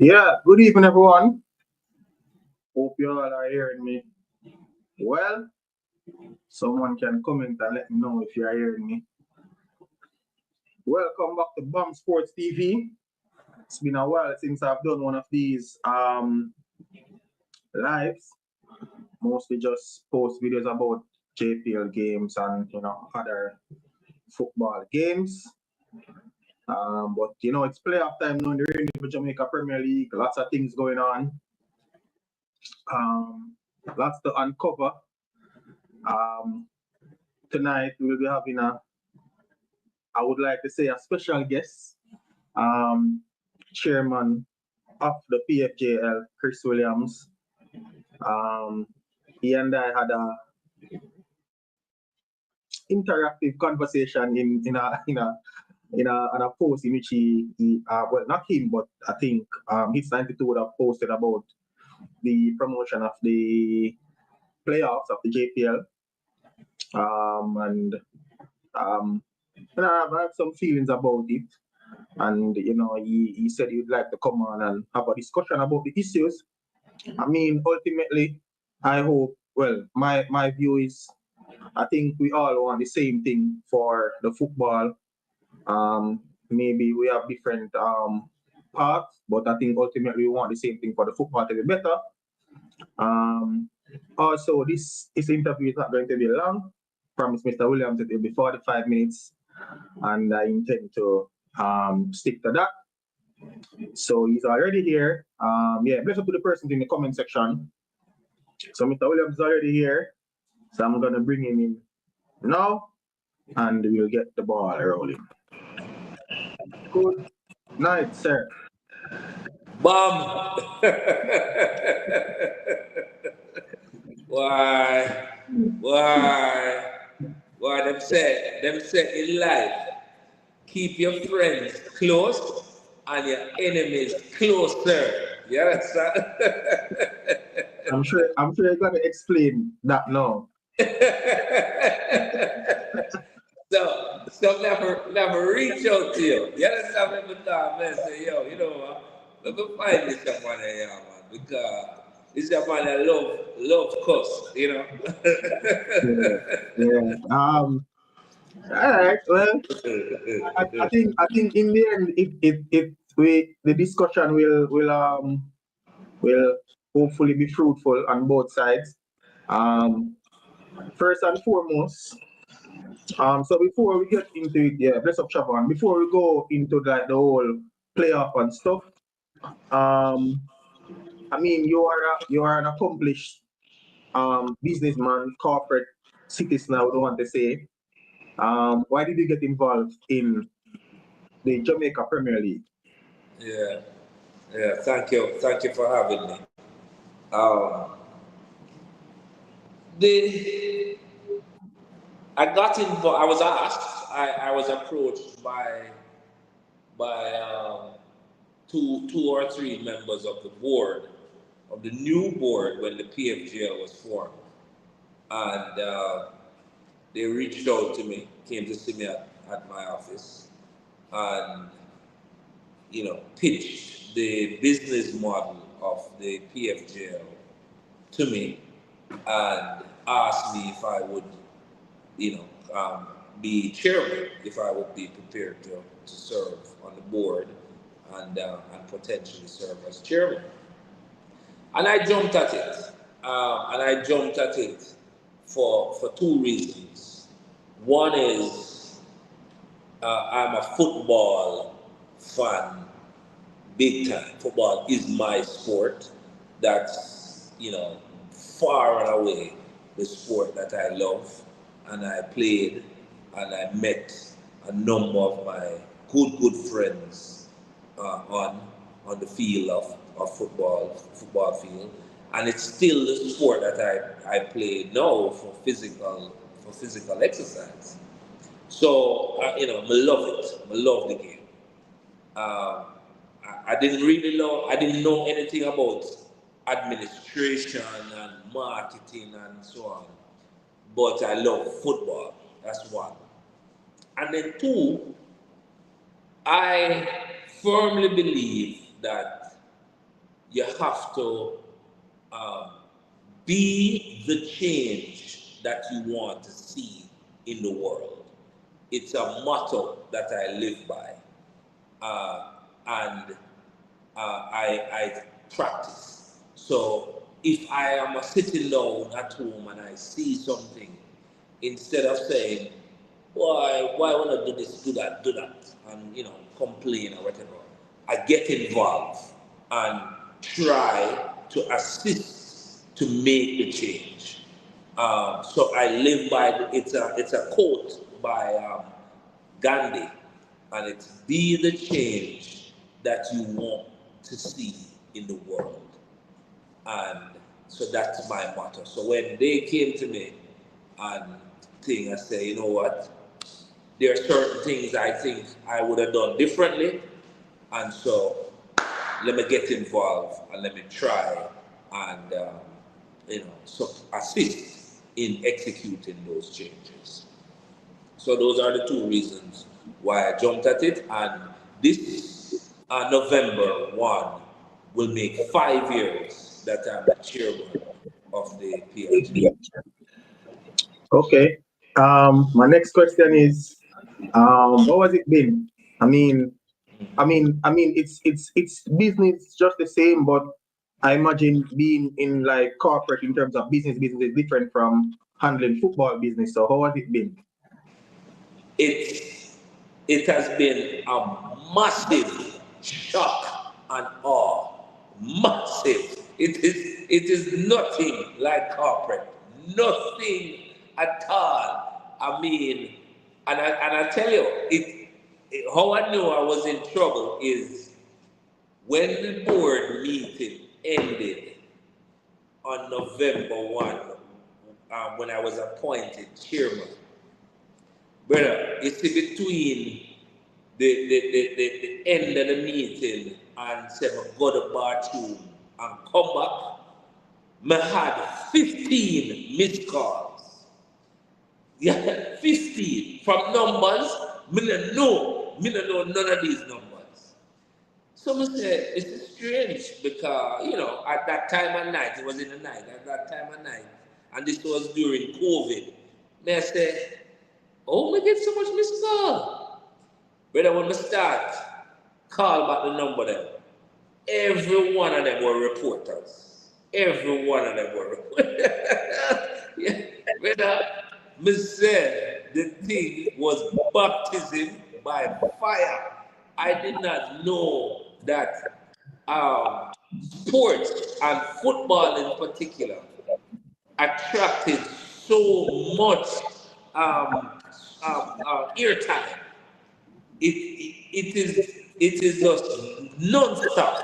Yeah, good evening, everyone. Hope you all are hearing me well. Someone can comment and let me know if you are hearing me. Welcome back to Bomb Sports TV. It's been a while since I've done one of these lives. Mostly just post videos about JPL games and other football games. But it's playoff time now in the Jamaica Premier League. Lots of things going on. Lots to uncover. Tonight we'll be having I would like to say a special guest, chairman of the PFJL, Chris Williams. He and I had a interactive conversation in a post in which he well, not him, but I think Hits 92 would have posted about the promotion of the playoffs of the JPL. And I have some feelings about it. And he said he'd like to come on and have a discussion about the issues. I mean, ultimately, I hope. Well, my view is, I think we all want the same thing for the football. Maybe we have different paths, but I think ultimately we want the same thing for the football to be better. Also, this interview is not going to be long. Promise Mr. Williams it will be 45 minutes, and I intend to stick to that. So he's already here. Bless up to the person in the comment section. So Mr. Williams is already here. So I'm gonna bring him in now, and we'll get the ball rolling. Good night, sir. Bomb. Why? Them said in life, keep your friends close and your enemies closer. You understand? I'm sure you're gonna explain that now. So never reach out to you. You understand? People talk, man, say, yo, you know what? Let me find this someone here, man, because this is a man that love cuss, you know. Yeah. All right. Well, I think in the end, the discussion will hopefully be fruitful on both sides. First and foremost, so before we get into it, yeah, bless up Chavon. Before we go into like the whole playoff and stuff, I mean you are an accomplished businessman, corporate citizen, I would want to say. Why did you get involved in the Jamaica Premier League? Yeah. Thank you for having me. I got involved. I was asked. I was approached by two or three members of the board, of the new board when the PFJL was formed, and they reached out to me, came to see me at my office, and pitched the business model of the PFJL to me, and asked me if I would, be chairman, if I would be prepared to serve on the board and potentially serve as chairman. And I jumped at it. For two reasons. One is I'm a football fan, big time. Football is my sport. That's, far and away the sport that I love. And I played and I met a number of my good friends on the field of football field. And it's still the sport that I play now for physical exercise. So I love it. I love the game. I didn't know anything about administration and marketing and so on. But I love football. That's one. And then two, I firmly believe that you have to um, be the change that you want to see in the world. It's a motto that I live by, and I practice. So if I am sitting down at home and I see something, instead of saying, why want to do this, do that, and complain or whatever, I get involved and try to assist to make the change. So I live by it's a quote by Gandhi, and it's be the change that you want to see in the world. And so that's my motto. So when they came to me and I say, you know what? There are certain things I think I would have done differently, and so let me get involved and let me try and so assist in executing those changes. So those are the two reasons why I jumped at it, and this November 1 will make 5 years that I'm the chairman of the PFJL. Okay. My next question is, what has it been? I mean, it's business just the same, but I imagine being in like corporate in terms of business is different from handling football business. So how has it been? It has been a massive shock and awe. Massive. It is nothing like corporate. Nothing at all. I mean, and I tell you, how I knew I was in trouble is when the board meeting ended on November 1, when I was appointed chairman. Brother, you see between the end of the meeting and say, go to the bathroom and come back, I had 15 missed calls. Yeah, 15 from numbers, me don't know none of these numbers. So I said, it's strange because, at that time of night, it was in the night, at that time of night, and this was during COVID. May I say, oh, we get so much missed call. Brother, when we start, call back the number them. Every one of them were reporters. Every one of them were reporters. Yeah. Brother, me said the thing was baptism by fire. I did not know that sports and football in particular attracted so much airtime. It is just non-stop.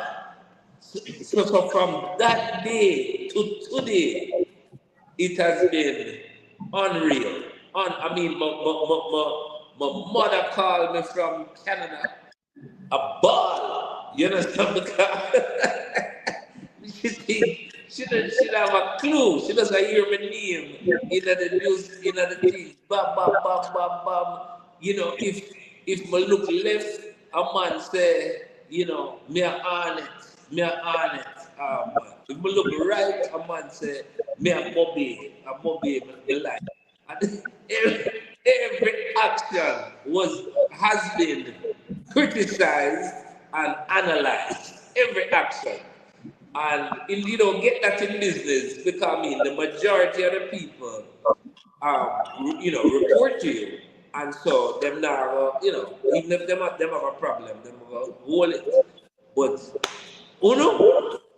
So from that day to today, it has been unreal. I mean, my mother called me from Canada a ball. You understand? Because she don't have a clue. She doesn't hear my name in the news, in the things. Bam, bam, bam, bam, bam. If I look left, a man say, me a on it, me a on it. If I look right, a man say, me a mobile, me like. And every action has been criticized and analyzed. Every action. And get that in business because the majority of the people report to you. And so them now even if them have a problem, them will hold it. But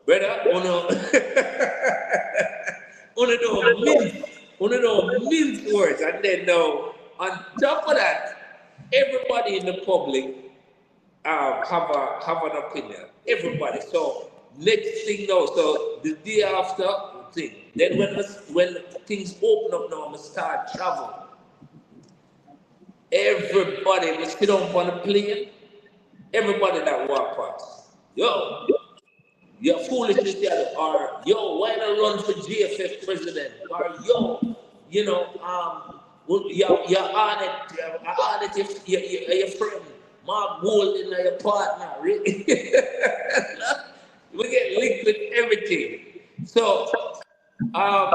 brother, don't mince words. And then now on top of that, everybody in the public have an opinion. Everybody. So next thing now, so the day after thing. Then when things open up now, I start travel. Everybody will sit on the plane. Everybody that walk past. Yo, you're foolishness there. Or yo, why not run for GFF president? Or yo, you're on it. You're on it. Your friend. Mark Gold in your partner. Really? We get linked with everything. So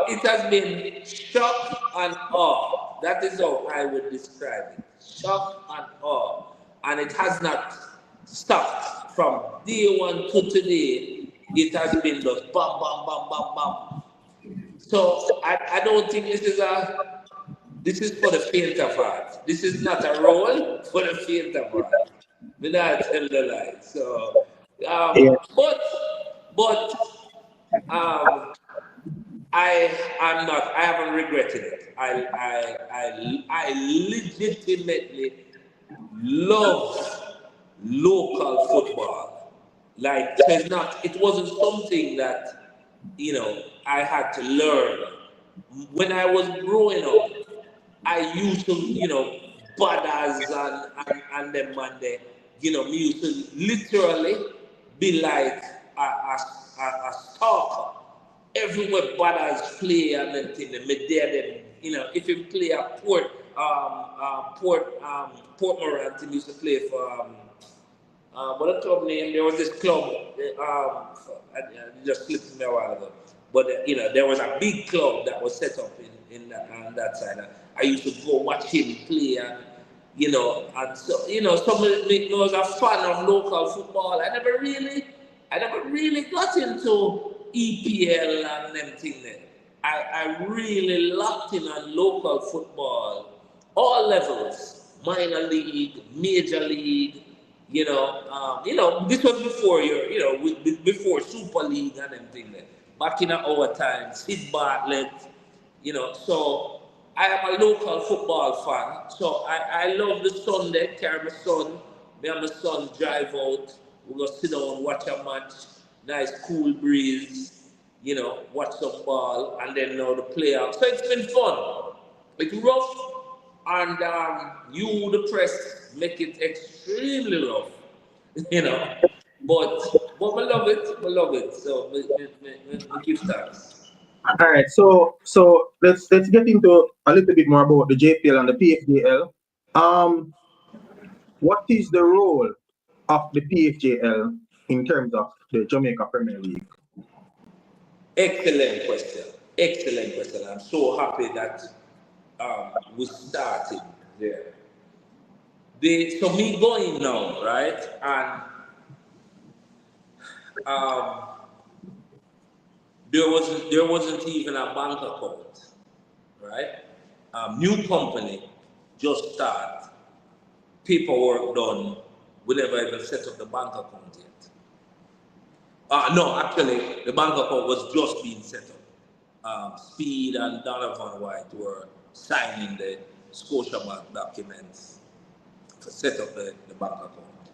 it has been shock and awe. That is how I would describe it. Shock and awe. And it has not stopped from day one to today. It has been just bam, bam, bam, bam, bam. So I don't think this is for the faint of heart. This is not a role for the faint of heart. Me not tell the lie. So, Yeah. but um, I haven't regretted it. I legitimately love local football. Like, so it wasn't something that, I had to learn. When I was growing up, I used to, butters and them and they, me used to literally be like a stalker. Everywhere butters play and then thing, me there then, if you play a Port Morant, he used to play for what a club name? There was this club. It just slipped me a while ago. But there was a big club that was set up in that, on that side. And I used to go watch him play, and and so somebody was a fan of local football. I never really got into EPL and them thing there. I really locked in on local football, all levels, minor league, major league. This was before before Super League and them thing there. Back in our time, Sid Bartlett, so I am a local football fan. So I love the Sunday, carry my son, me and my son drive out, we go sit down, watch a match, nice cool breeze, watch some ball, and then the playoffs. So it's been fun. It's rough, and you, the press, make it extremely rough, you know. But we love it, we love it. So we give thanks. All right. So let's get into a little bit more about the JPL and the PFJL. Um, what is the role of the PFJL in terms of the Jamaica Premier League? Excellent question. Excellent question. I'm so happy that we started there. So me going now, right? And um, there wasn't even a bank account, right? New company just start, paperwork done. We never even set up the bank account yet. No, actually, the bank account was just being set up. Speed and Donovan White were signing the Scotiabank documents to set up the bank account.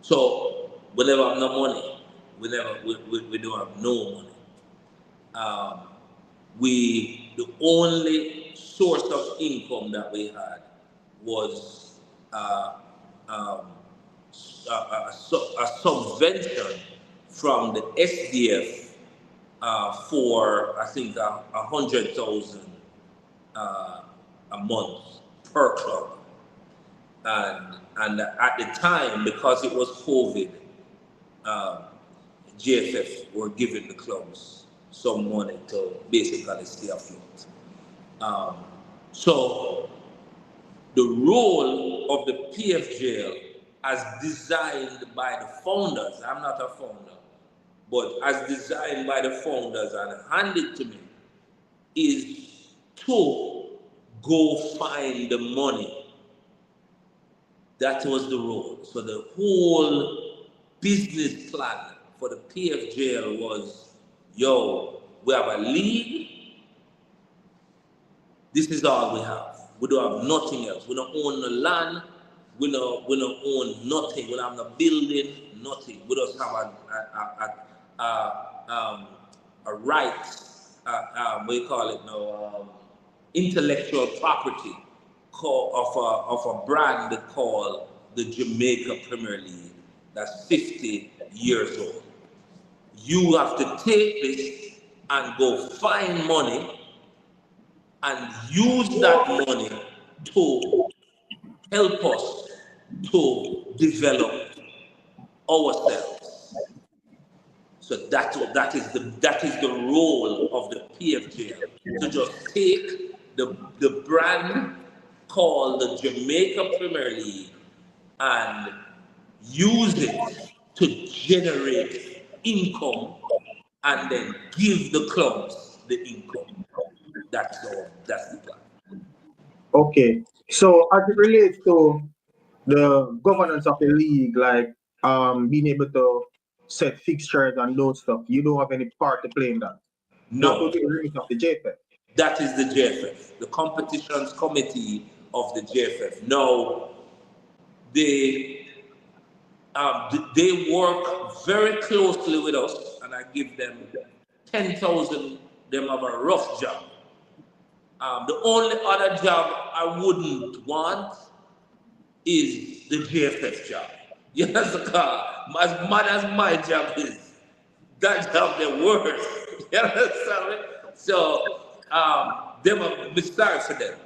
So we never have no money. We don't have no money. Um, the only source of income that we had was uh, um, a subvention from the SDF for I think 100,000 a month per club, and at the time, because it was COVID, um, GFF were giving the clubs some money to basically stay afloat. Um, so the role of the PFJL, as designed by the founders, I'm not a founder, but as designed by the founders and handed to me, is to go find the money. That was the role. So the whole business plan for the PFJL was, we have a league. This is all we have. We don't have nothing else. We don't own the land. We don't own nothing. We don't have no building, nothing. We just have a right, what do you call it now, intellectual property of a brand called the Jamaica Premier League that's 50 years old. You have to take this and go find money and use that money to help us to develop ourselves. So that is the role of the PFJL, to just take the brand called the Jamaica Premier League and use it to generate income and then give the clubs the income. That's all. That's the plan. Okay. So as it relates to the governance of the league, like being able to set fixtures and those stuff, you don't have any part to play in that. That would No, be the remit of the JFF. that is the JFF, the competitions committee of the JFF. Now, they they work very closely with us, and I give them 10,000. Them have a rough job. The only other job I wouldn't want is the JFF job. You understand? As mad as my job is, that job the worst. You understand me? So, them are sorry for them.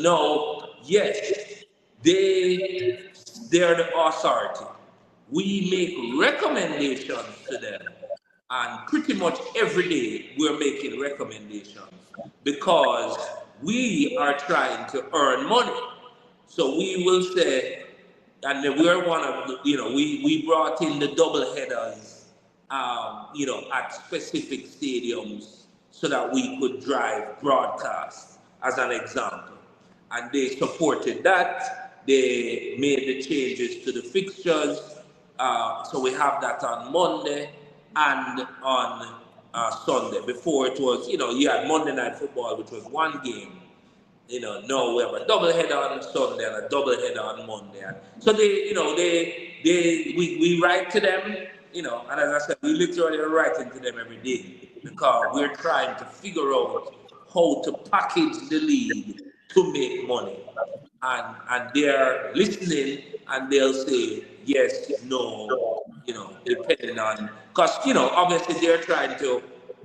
No, yes, they're the authority. We make recommendations to them, and pretty much every day we're making recommendations because we are trying to earn money. So we will say, and we're one of the, we brought in the double headers, at specific stadiums so that we could drive broadcast as an example. And they supported that. They made the changes to the fixtures. So we have that on Monday and on Sunday. Before it was, you had Monday Night Football, which was one game. No, we have a double header on Sunday and a double header on Monday. And so we write to them, and as I said, we literally are writing to them every day because we're trying to figure out how to package the league to make money. And they're listening and they'll say yes, no, depending on, because, obviously they're trying to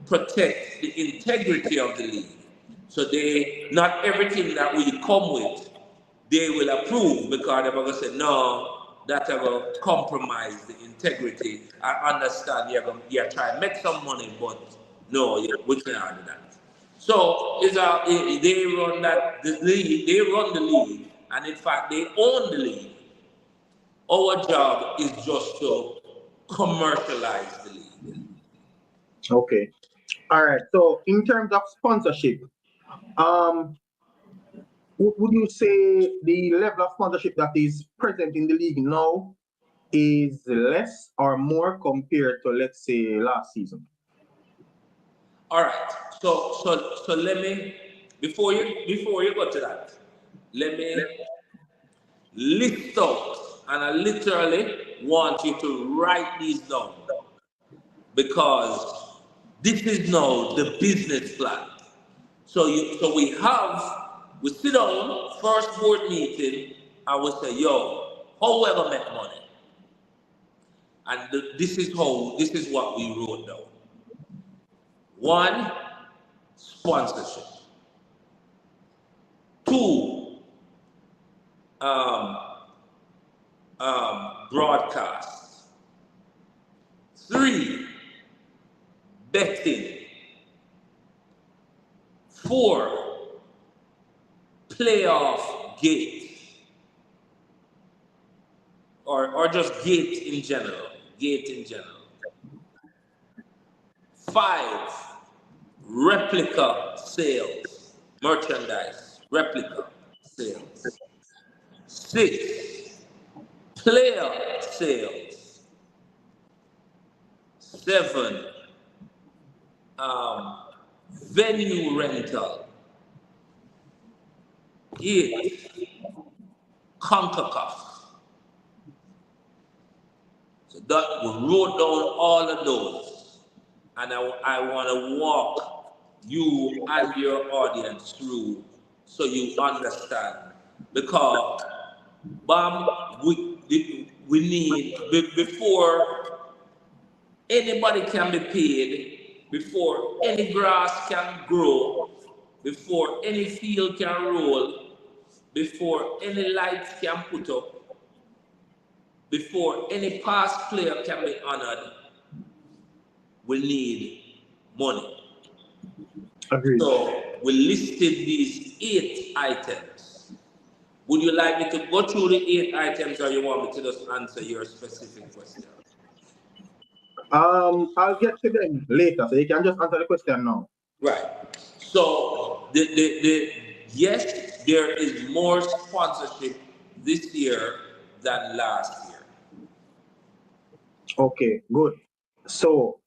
protect the integrity of the league. So not everything that we come with, they will approve because they're going to say, no, that will compromise the integrity. I understand you're trying to make some money, but no, we can't do that. So they run the league, they run the league, and in fact, they own the league. Our job is just to commercialize the league. Okay. All right. So in terms of sponsorship, would you say the level of sponsorship that is present in the league now is less or more compared to, let's say, last season? All right. So let me, before you go to that, let me list out, and I literally want you to write these down because this is now the business plan. So we sit down, first board meeting, and we say, yo, how we gonna make money? And this is what we wrote down. One, sponsorship. Two, broadcast. Three, betting. Four, playoff gate. Or just gate in general. Gate in general. 5, replica sales. Merchandise. Replica sales. 6, player sales. 7, venue rental. 8, CONCACAF. So that we wrote down all of those, and I want to walk you and your audience through so you understand. Because, we need, before anybody can be paid, before any grass can grow, before any field can roll, before any lights can put up, before any past player can be honored, will need money. Agreed. So we listed these 8 items. Would you like me to go through the 8 items, or you want me to just answer your specific question? I'll get to them later, so you can just answer the question now. Right. So yes, there is more sponsorship this year than last year. Okay, good. So,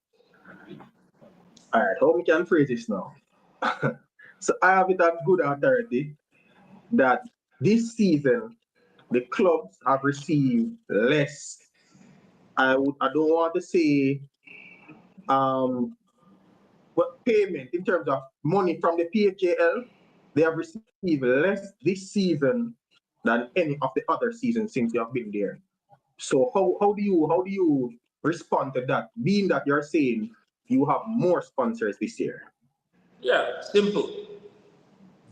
all right, how we can phrase this now? So I have it at good authority that this season the clubs have received less. I don't want to say but payment in terms of money from the PFJL. They have received less this season than any of the other seasons since you have been there. So how do you respond to that? Being that you're saying you have more sponsors this year. Yeah, simple.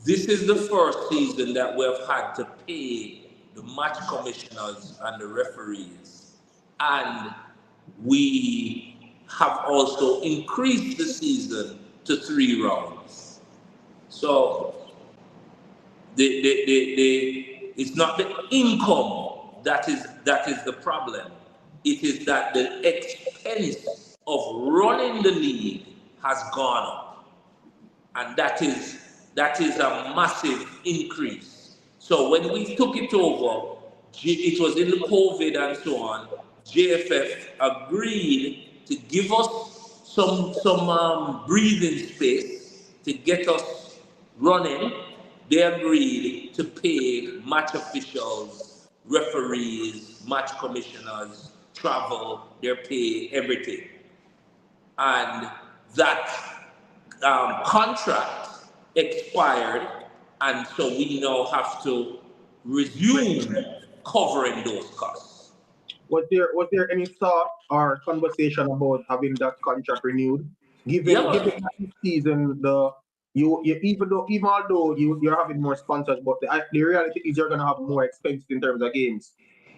This is the first season that we have had to pay the match commissioners and the referees, and we have also increased the season to 3 rounds. So it's not the income that is the problem. It is that the expense of running the league has gone up, and that is a massive increase. So when we took it over, it was in the COVID and so on. JFF agreed to give us some breathing space to get us running. They agreed to pay match officials, referees, match commissioners, travel, their pay, everything. And that contract expired, and so we now have to resume covering those costs. Was there any thought or conversation about having that contract renewed? Given Yeah, that this season you even although you're having more sponsors, but the reality is you're gonna have more expenses in terms of games.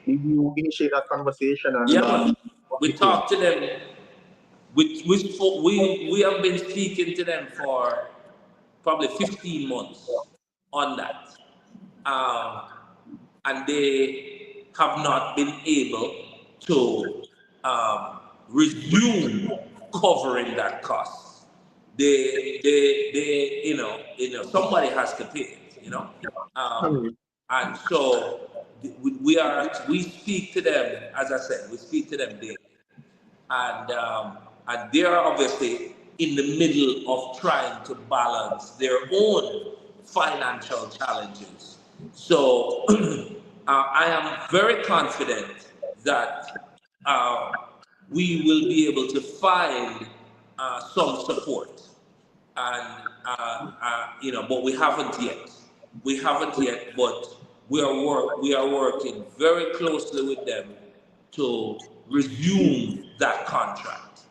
Did you initiate that conversation and yeah. what We you think? talked to them. We have been speaking to them for probably 15 months on that. And they have not been able to resume covering that cost. They somebody has to pay it, and so we speak to them, as I said, we speak to them daily, and they are obviously in the middle of trying to balance their own financial challenges. So I am very confident that we will be able to find some support, and but we haven't yet. We haven't yet, but we are working very closely with them to resume that contract.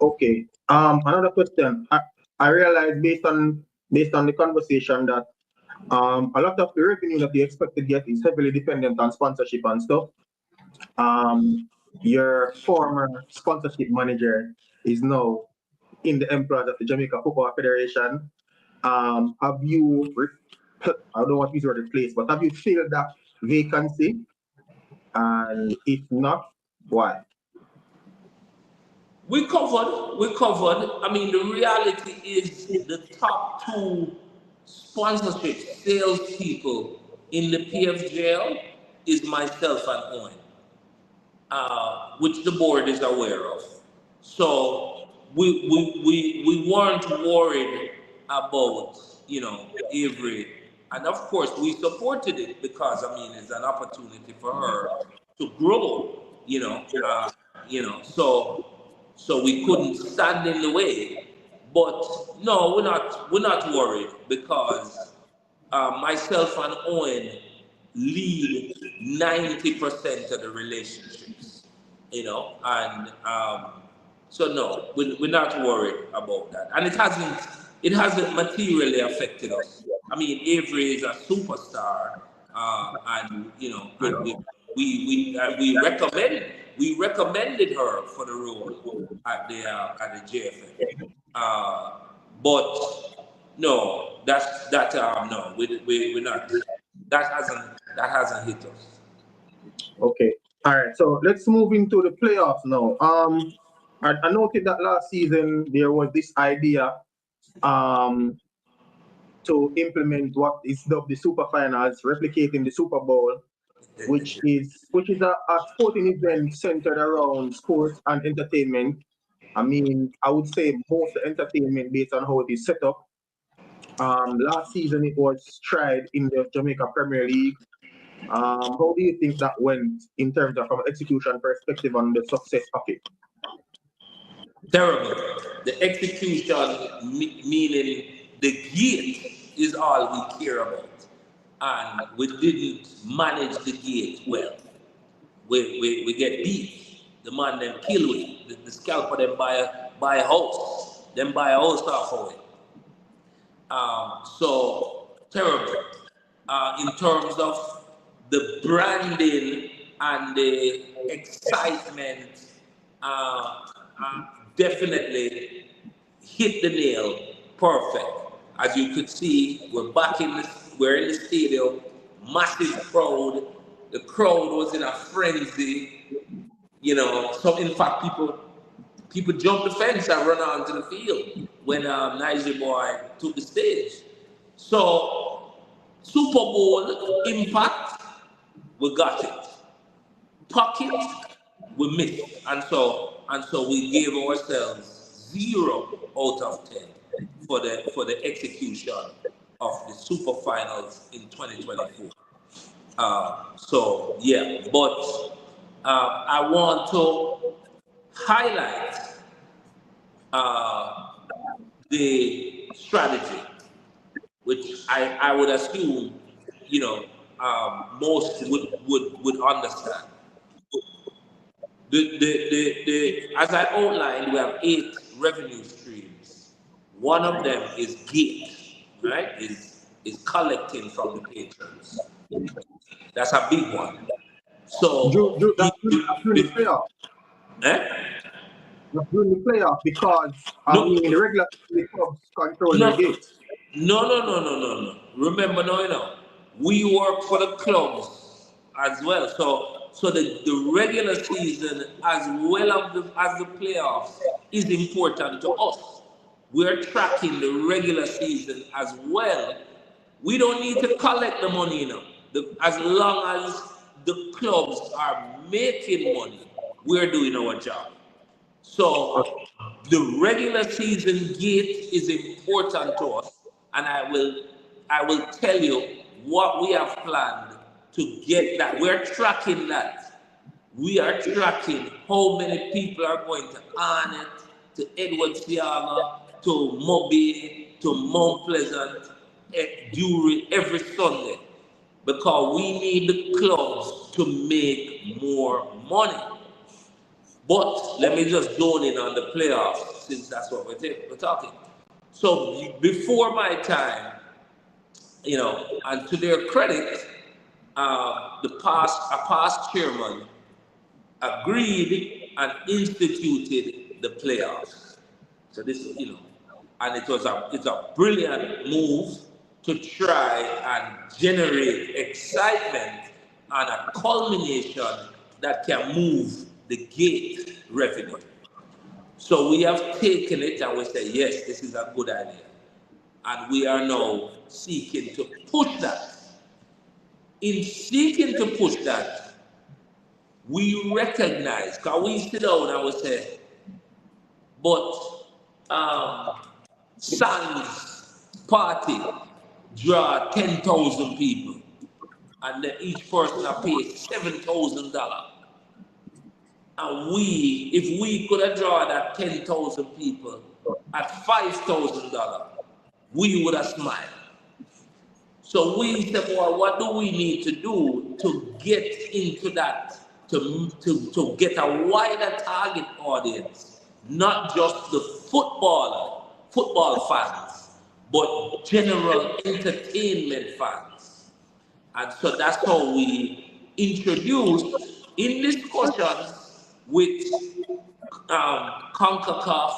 Okay. Another question. I realize based on the conversation that a lot of the revenue that you expect to get is heavily dependent on sponsorship and stuff. Your former sponsorship manager is now in the employ of the Jamaica Football Federation. Have you, I don't want to use the word replace, but have you filled that vacancy? And if not, why? We covered. I mean, the reality is the top 2 sponsorship salespeople in the PFJL is myself and Owen, which the board is aware of. So we weren't worried about, Avery. And of course, we supported it because, I mean, it's an opportunity for her to grow, so we couldn't stand in the way. But no, we're not worried because myself and Owen lead 90% of the relationships, and so no, we're not worried about that, and it hasn't materially affected us. I mean, Avery is a superstar, and and we recommend we recommended her for the role at the JFM. But no, no, we're not. That hasn't hit us. Okay. All right. So let's move into the playoffs now. I noted that last season there was this idea to implement what is dubbed the Super Finals, replicating the Super Bowl, which is a sporting event centered around sports and entertainment. I mean, I would say most entertainment based on how it is set up. Last season it was tried in the Jamaica Premier League. How do you think that went in terms of from an execution perspective on the success of it? Terrible. The execution, meaning the gate, is all we care about, and we didn't manage the gate well. We get beat. The man then kill it. The scalper then buy a house. Then buy a house off of it. So terrible. In terms of the branding and the excitement, definitely hit the nail perfect. As you could see, we're in the stadium, massive crowd. The crowd was in a frenzy. So in fact, people jumped the fence and run onto the field when Niger Boy took the stage. So Super Bowl impact, we got it. Pocket, we missed, and so we gave ourselves 0 out of 10 for the execution of the Super Finals in 2024. So yeah, but I want to highlight the strategy, which I would assume most would understand. As I outlined, we have 8 revenue streams. One of them is gate, right? Is collecting from the patrons. That's a big one. So That's during the playoff. That's during the playoff because the regular clubs control their gates. No. Remember now, we work for the clubs as well. So the regular season as well as the playoffs is important to us. We're tracking the regular season as well. We don't need to collect the money, as long as the clubs are making money, we're doing our job. So the regular season gate is important to us, and I will tell you what we have planned to get that. We're tracking that. We are tracking how many people are going to Arnett, to Edward Siaga, to Mobi, to Mount Pleasant during every Sunday, because we need the clubs to make more money. But let me just zone in on the playoffs, since that's what we're talking. So before my time, and to their credit, a past chairman agreed and instituted the playoffs. So this, and it's a brilliant move to try and generate excitement and a culmination that can move the gate revenue. So we have taken it and we say, yes, this is a good idea. And we are now seeking to push that. In seeking to push that, we recognize, because we sit down and we say, but Sands party draw 10,000 people, and then each person are paid $7,000. And if we could have drawn that 10,000 people at $5,000, we would have smiled. So we said, well, what do we need to do to get into that, to get a wider target audience, not just the football fans, but general entertainment fans. And so that's how we introduced in discussions with CONCACAF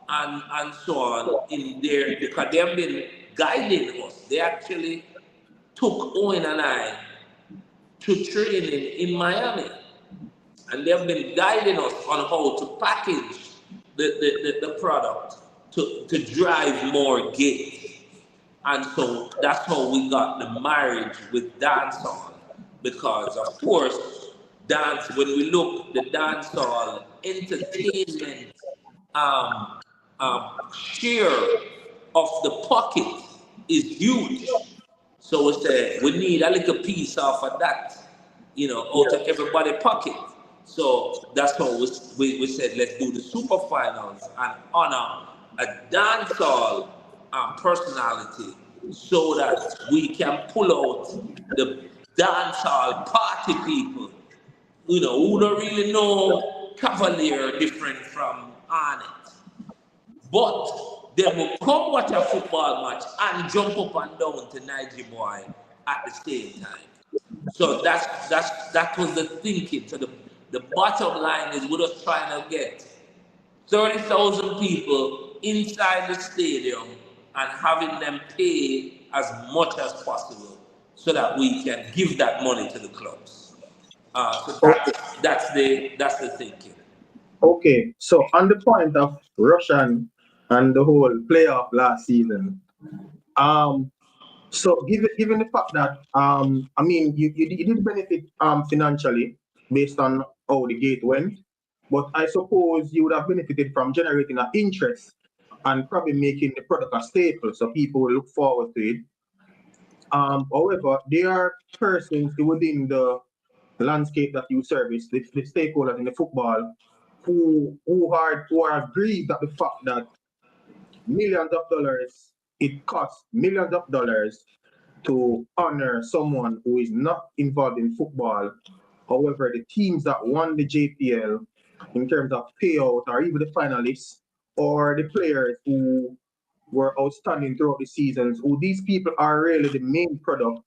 and so on in there because they have been guiding us. They actually took Owen and I to training in Miami, and they have been guiding us on how to package the product to drive more gates. And so that's how we got the marriage with dancehall. Because of course, dance when we look the dancehall entertainment um, share of the pocket is huge. So we say we need a little piece off of that, out of everybody's pocket. So that's how we said let's do the super finals and honor a dancehall personality so that we can pull out the dancehall party people, who don't really know Cavalier different from Arnett. But they will come watch a football match and jump up and down to Nigeria boy at the same time. So that was the thinking. So the bottom line is we're just trying to get 30,000 people inside the stadium and having them pay as much as possible so that we can give that money to the clubs. So that's the thinking. Okay, so on the point of Russian and the whole playoff last season, so given the fact that I mean you did benefit financially based on how the gate went, but I suppose you would have benefited from generating an interest and probably making the product a staple so people will look forward to it. However, there are persons within the landscape that you service, the stakeholders in the football, who are aggrieved at the fact that millions of dollars, it costs millions of dollars to honor someone who is not involved in football. However, the teams that won the JPL in terms of payout, or even the finalists, or the players who were outstanding throughout the seasons, who these people are really the main product,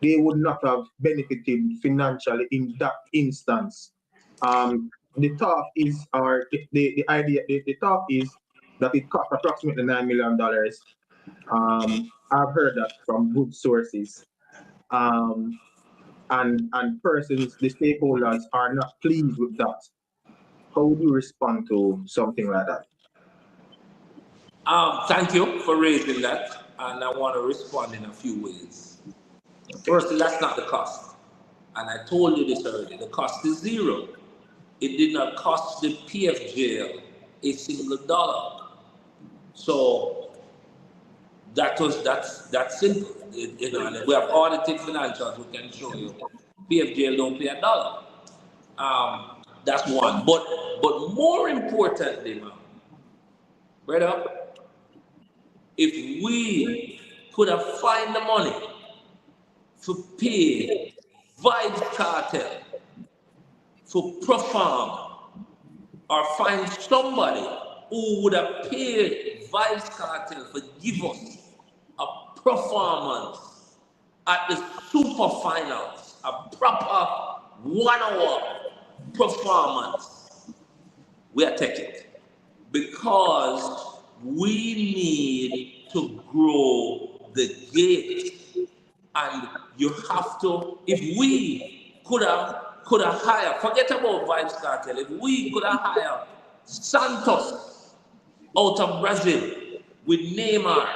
they would not have benefited financially in that instance. The talk is, or the idea, the talk is that it cost approximately $9 million. I've heard that from good sources. And persons, the stakeholders are not pleased with that. How would you respond to something like that? Thank you for raising that, and I want to respond in a few ways. First, that's not the cost, and I told you this already. The cost is zero. It did not cost the PFJL a single dollar. So that's simple. And we have audited financials. We can show you. PFJL don't pay a dollar. That's one. But more importantly, man, brother, if we could have find the money to pay Vibes Cartel to perform, or find somebody who would have paid Vibes Cartel for give us a performance at the super finals, a proper 1 hour performance, we are taking it. Because we need to grow the gate. And you have to, if we could have hired, forget about Vibes Cartel, if we could have hired Santos out of Brazil with Neymar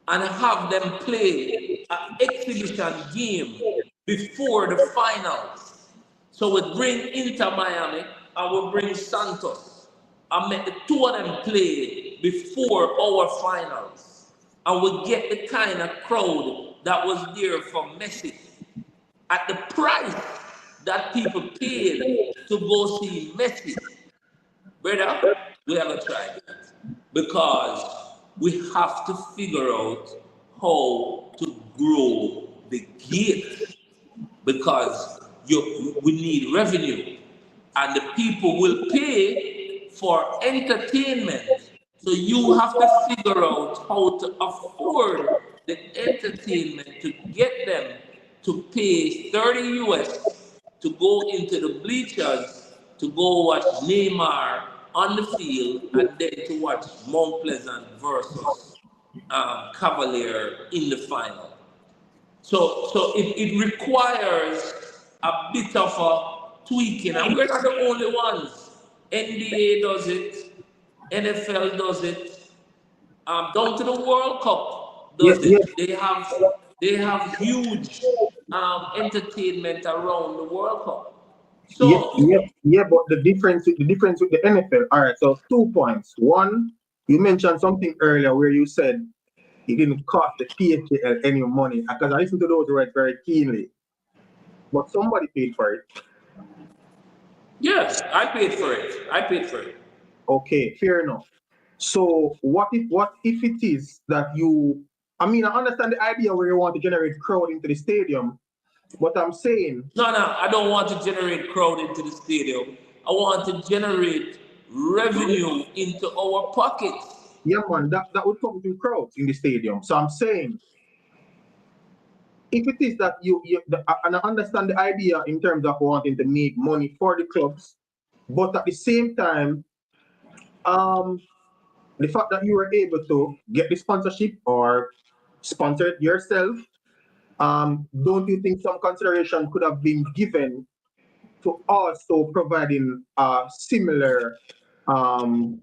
and have them play an exhibition game before the finals. So we bring Inter Miami and we bring Santos and make the two of them play before our finals. And we get the kind of crowd that was there for Messi at the price that people paid to go see Messi. Brother, we haven't tried that because we have to figure out how to grow the gate because we need revenue and the people will pay for entertainment. So you have to figure out how to afford the entertainment to get them to pay 30 US to go into the bleachers to go watch Neymar on the field and then to watch Mount Pleasant versus Cavalier in the final. So it requires a bit of a tweaking, and we're not the only ones. NBA does it, NFL does it, down to the World Cup Yeah, does yeah, it. They have huge entertainment around the World Cup. yeah, So yeah, yeah. But the difference with the NFL. All right. So 2 points. One, you mentioned something earlier where you said it didn't cost the PFJL any money because I listened to those words very keenly. But somebody paid for it. yeah, I paid for it. I paid for it. Okay, fair enough. So what if it is that you? I mean, I understand the idea where you want to generate crowd into the stadium, but I'm saying, No, I don't want to generate crowd into the stadium. I want to generate revenue into our pockets. yeah, man, that would come to crowds in the stadium. So I'm saying, if it is that and I understand the idea in terms of wanting to make money for the clubs, but at the same time, um, the fact that you were able to get the sponsorship or sponsor it yourself, don't you think some consideration could have been given to also providing a similar, um,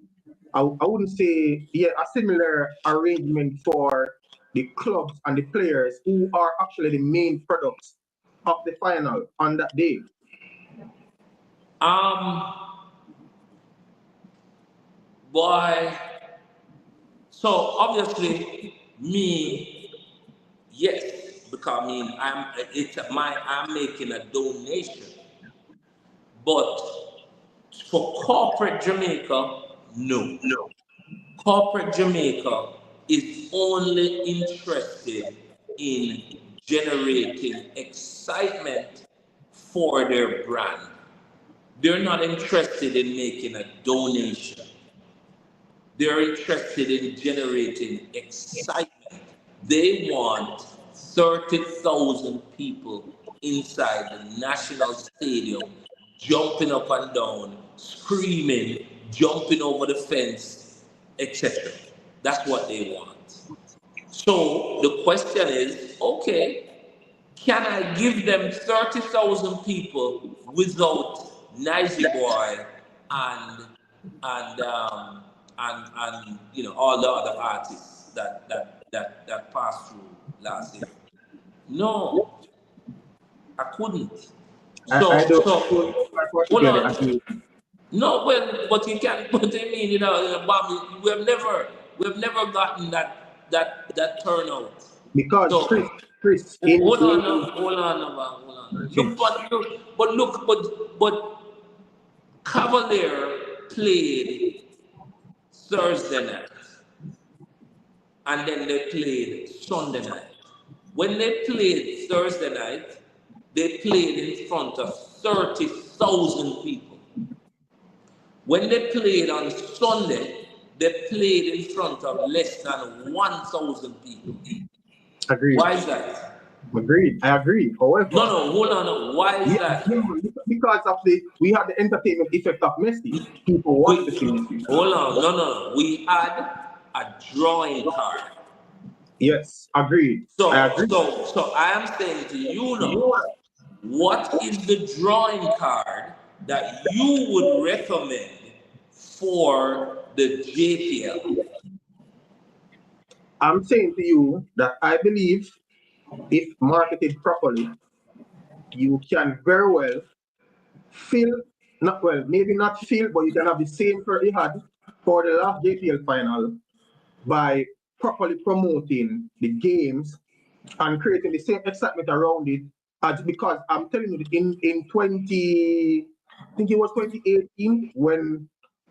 I wouldn't say, yeah, a similar arrangement for the clubs and the players who are actually the main products of the final on that day? Um, boy. So obviously, me, yes, because I mean, I'm making a donation, but for corporate Jamaica, no. Corporate Jamaica is only interested in generating excitement for their brand. They're not interested in making a donation. They're interested in generating excitement. They want 30,000 people inside the national stadium jumping up and down, screaming, jumping over the fence, etc. That's what they want. So the question is, okay, can I give them 30,000 people without Nice Boy and and um, and all the other artists that passed through last year? No, I couldn't. I So don't so quite hold particularly on. agree No, well, but you can. But I mean, Bobby, we've never gotten that turnout. because So Chris, hold on now, hold on now, man, hold on. Look, finish. but Cavalier played Thursday night, and then they played Sunday night. When they played Thursday night, they played in front of 30,000 people. When they played on Sunday, they played in front of less than 1,000 people. Agreed. Why is that? Agreed. I agree. No, However, no, hold on. No. Why is yeah, that? yeah, because of we had the entertainment effect of Messi. People want to see We Messi. hold on. No, no. We had a drawing card. Yes, agreed. I So, agree. so, so I am saying to you now, what is the drawing card that you would recommend for the JPL? I'm saying to you that I believe if marketed properly, you can very well fill, not well, maybe not fill, but you can have the same crowd you had for the last JPL final by properly promoting the games and creating the same excitement around it as because I'm telling you in 20 I think it was 2018 when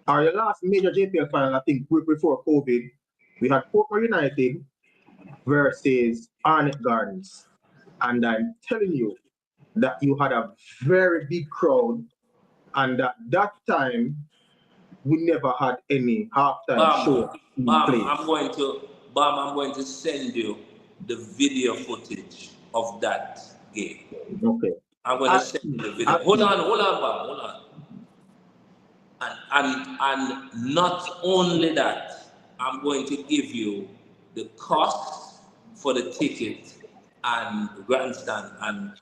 our last major JPL final, I think before COVID, we had Portmore United versus Arnett Gardens. And I'm telling you that you had a very big crowd and at that time we never had any halftime Bam, show in bam, place. I'm going to send you the video footage of that game. Okay. I'm going to I, send you the I video. Hold on, Bam, hold on. And not only that, I'm going to give you the cost for the ticket and grandstand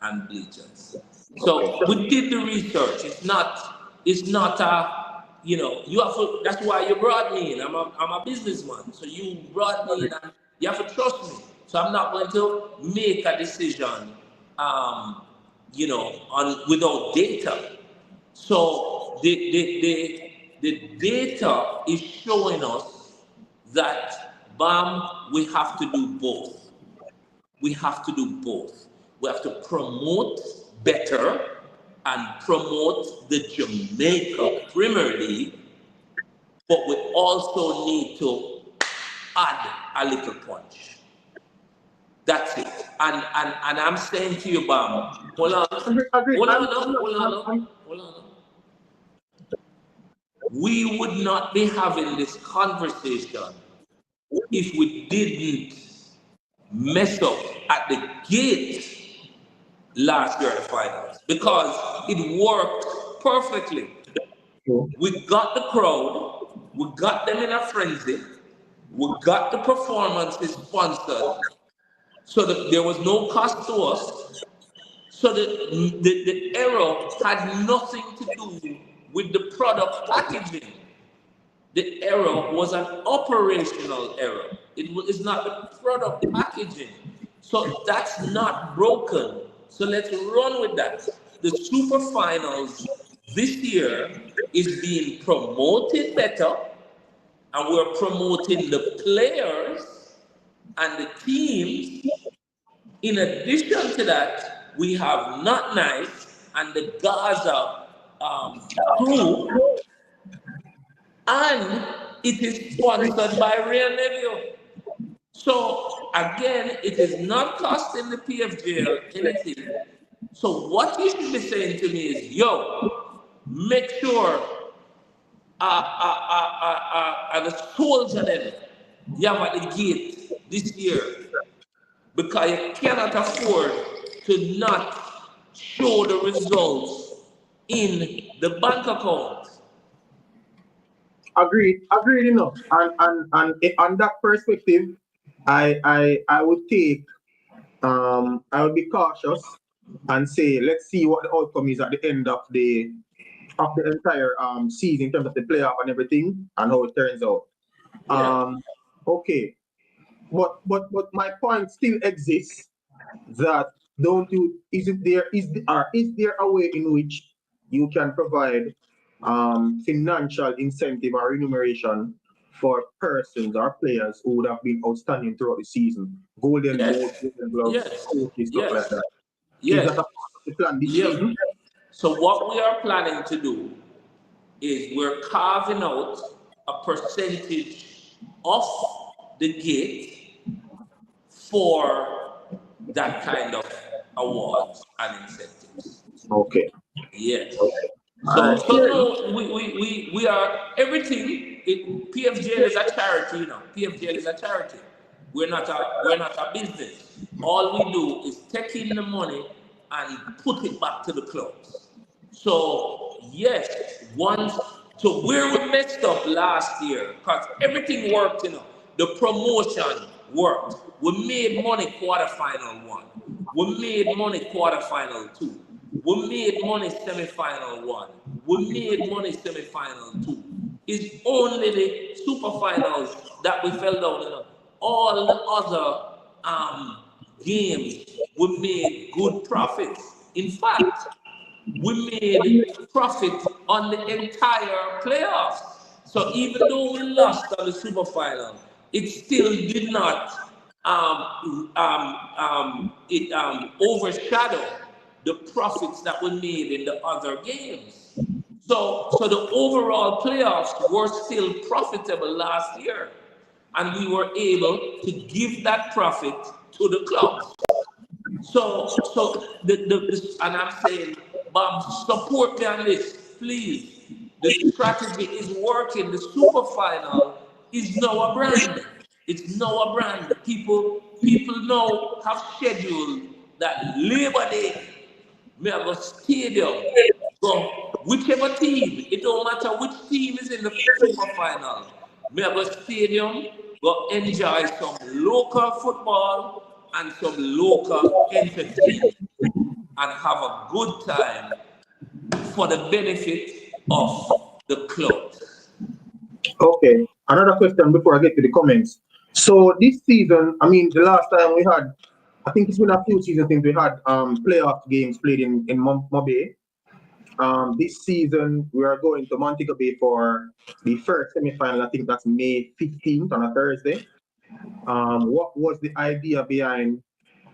and bleachers. So we did the research. It's not a, you have to, that's why you brought me in. I'm a businessman. So you brought me in and you have to trust me. So I'm not going to make a decision on without data. So the data is showing us that we have to do both. We have to do both. We have to promote better and promote the Jamaica Premier League, but we also need to add a little punch. That's it. And I'm saying to you, Bam, hold on, Agreed. hold on. We would not be having this conversation if we didn't mess up at the gate last year at the finals, because it worked perfectly. We got the crowd, we got them in a frenzy, we got the performances sponsored, so that there was no cost to us. So the error had nothing to do with the product packaging. The error was an operational error. It's not the product packaging. So that's not broken. So let's run with that. The super finals this year is being promoted better, and we're promoting the players and the teams. In addition to that, we have Not Nice and the Gaza crew, and it is sponsored by Real Neville. So again, it is not costing the PFJL anything. So what you should be saying to me is, yo, make sure the soldier then you have at the gate this year, because you cannot afford to not show the results in the bank account. Agreed enough. And on that perspective, I would take I would be cautious and say let's see what the outcome is at the end of the entire season in terms of the playoff and everything and how it turns out. Yeah. Okay. But my point still exists that don't you is there a way in which you can provide financial incentive or remuneration for persons or players who would have been outstanding throughout the season, golden boot, Yes. golden gloves, Yes. coaches, stuff like Yes. that? Is that a Yes. part of the plan this Yeah. season? So what we are planning to do is we're carving out a percentage of the gate for that kind of awards and incentives. Okay. Yes. All right. So no, we are everything. PFJL is a charity, PFJL is a charity. We're not a business. All we do is take in the money and put it back to the clubs. So yes, once so where we messed up last year, because everything worked, the promotion worked. We made money quarterfinal one. We made money quarterfinal two. We made money semi-final one. We made money semi-final two. It's only the super finals that we fell down. All the other games we made good profits. In fact, we made profit on the entire playoffs. So even though we lost on the super final, it still did not overshadow the profits that we made in the other games. So the overall playoffs were still profitable last year, and we were able to give that profit to the clubs. So and I'm saying, Bob, support me on this, please. The strategy is working. The super final is now a brand. It's now a brand. People now have scheduled that Labor Day, we have a stadium. So whichever team, it don't matter which team is in the super final. Me have a stadium, go enjoy some local football and some local entertainment and have a good time for the benefit of the clubs. Okay. Another question before I get to the comments. So this season, I mean, the last time we had, I think it's been a few seasons since we had playoff games played in Mobay. This season we are going to Montego Bay for the first semi-final. I think that's May 15th on a Thursday. What was the idea behind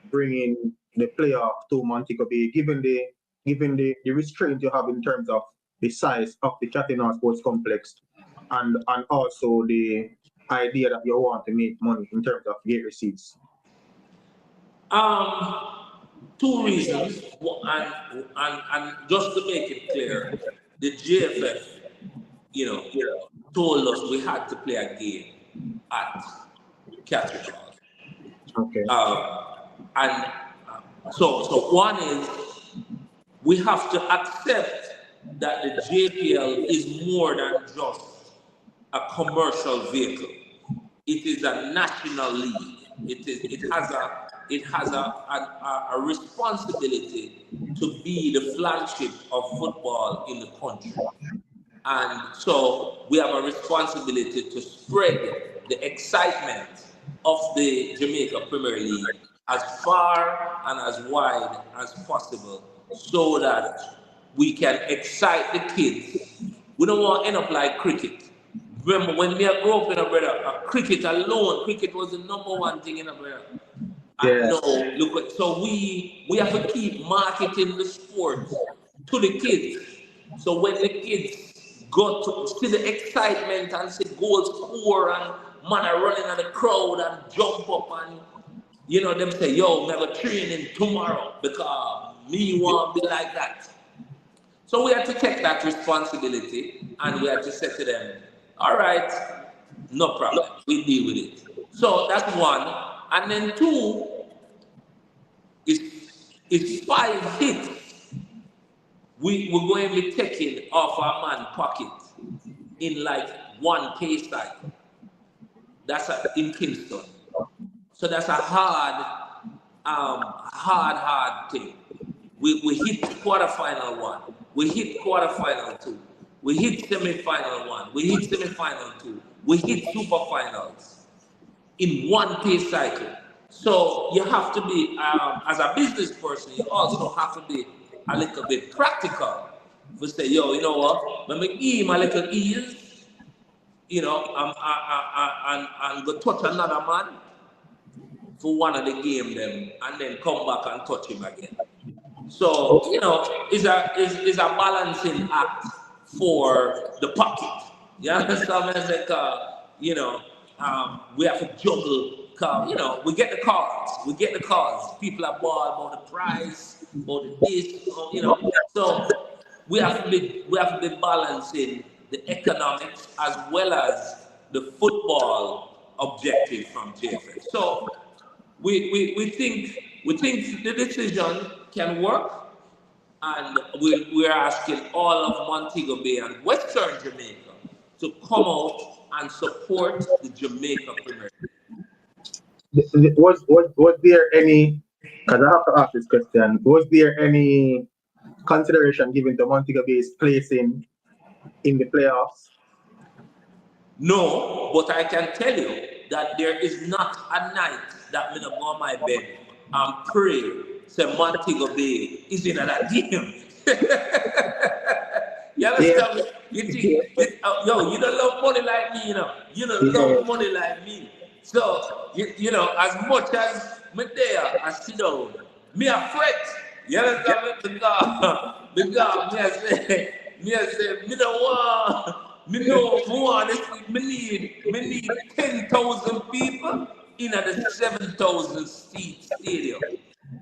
bringing the playoff to Montego Bay, given the restraint you have in terms of the size of the Chattanooga Sports Complex, and also the idea that you want to make money in terms of gate receipts? Two reasons, and just to make it clear, the GFF, told us we had to play a game at Catherine Hall. Okay. And so one is we have to accept that the JPL is more than just a commercial vehicle. It is a national league. It has a responsibility to be the flagship of football in the country. And so we have a responsibility to spread the excitement of the Jamaica Premier League as far and as wide as possible so that we can excite the kids. We don't want to end up like cricket. Remember, when we grew up in a brother, cricket was the number one thing in a brother. Yeah. So we have to keep marketing the sport to the kids. So when the kids got to see the excitement and see goals score and man are running at the crowd and jump up and them say, yo, we have a training tomorrow because me want to be like that. So we had to take that responsibility and we had to say to them, all right, no problem, we deal with it. So that's one. And then two is 5 hits. We're going to be taking off our man pocket in like one pay cycle. That's in Kingston. So that's a hard thing. We hit quarterfinal 1. We hit quarterfinal 2. We hit semi-final 1. We hit semi-final 2. We hit super finals in one pay cycle. So you have to be, as a business person, you also have to be a little bit practical. We say, yo, you know what? When we give him a little ease, and go touch another man for one of the game them, and then come back and touch him again. So it's a balancing act for the pocket. You understand what I'm saying? We have to juggle. We get the cards. People are ball about the price, about the this, So we have to be balancing the economics as well as the football objective from JFF. So we think the decision can work, and we're asking all of Montego Bay and Western Jamaica to come out and support the Jamaica Premier League. Was there any, because I have to ask this question, was there any consideration given to Montego Bay's placing in the playoffs? No, but I can tell you that there is not a night that I'm going to go on my bed and pray, say Montego Bay is in that game. You understand? You think, you don't love money like me, You don't love money like me. So, as much as me there, I sit down, me a fret. You understand? Because me don't want. Me know more. Me need 10,000 people in the 7,000 seat stadium.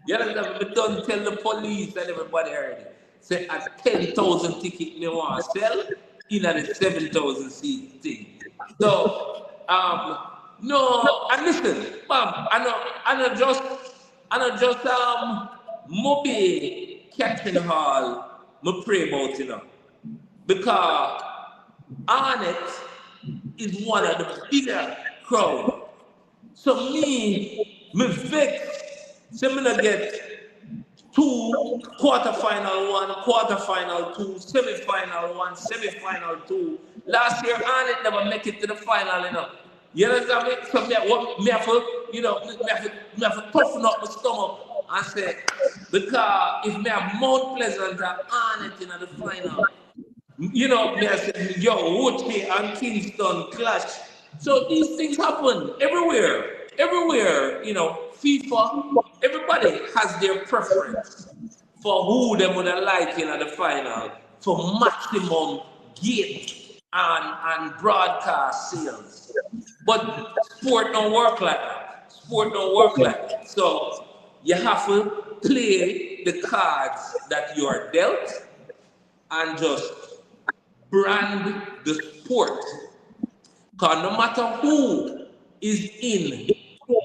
You understand? Me don't tell the police and everybody already. Say at 10,000 ticket me want to sell in the 7,000 seat thing. So no, and listen, ma'am, I know just Moby Catherine Hall me pray about, because Arnett is one of the bigger crowd. So me vex, so me not get 2 quarterfinal 1, quarterfinal 2, semi-final 1, semi-final 2. Last year, Arnett never make it to the final. You understand me? So me have to, me have to toughen up my stomach and say, because if me have Mount Pleasant and Arnett in the final, me I say, yo, Woodkey and Kingston clash. So these things happen everywhere. Everywhere, FIFA, everybody has their preference for who they would like in the final for maximum gate and broadcast sales. But sport don't work like that. Sport don't work like that. So you have to play the cards that you are dealt and just brand the sport. Because no matter who is in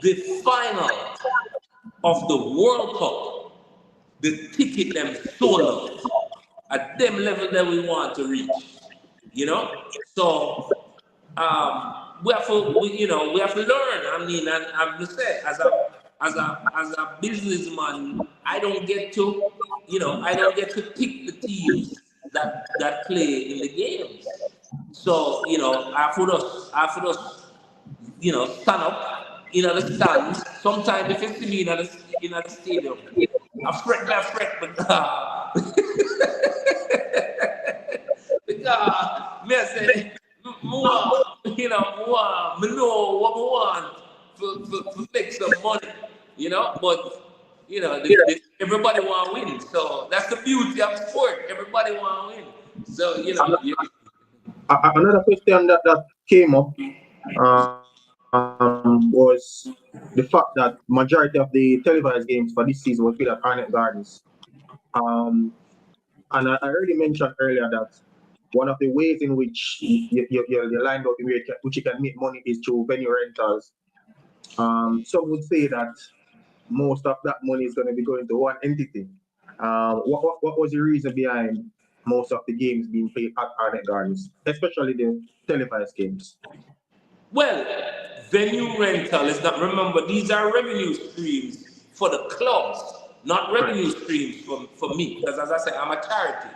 the final of the World Cup, the ticket them sold out at them level that we want to reach. So we have to we have to learn. I mean, and I'm just saying, as a businessman, I don't get to pick the teams that play in the games. So I have to stand up in the stands. Sometimes if it's me in the stadium, I fret, but because me I say more, me know what we want to make some money, but everybody want to win. So that's the beauty of sport. Everybody want to win. So Another question that came up was the fact that majority of the televised games for this season was played at Arnett Gardens. And I already mentioned earlier that one of the ways in which you lined out in which you can make money is through venue rentals. Some would say that most of that money is going to be going to one entity. What was the reason behind most of the games being played at Arnett Gardens, especially the televised games? Well, venue rental is not. Remember, these are revenue streams for the clubs, not revenue streams for me. Because as I said, I'm a charity.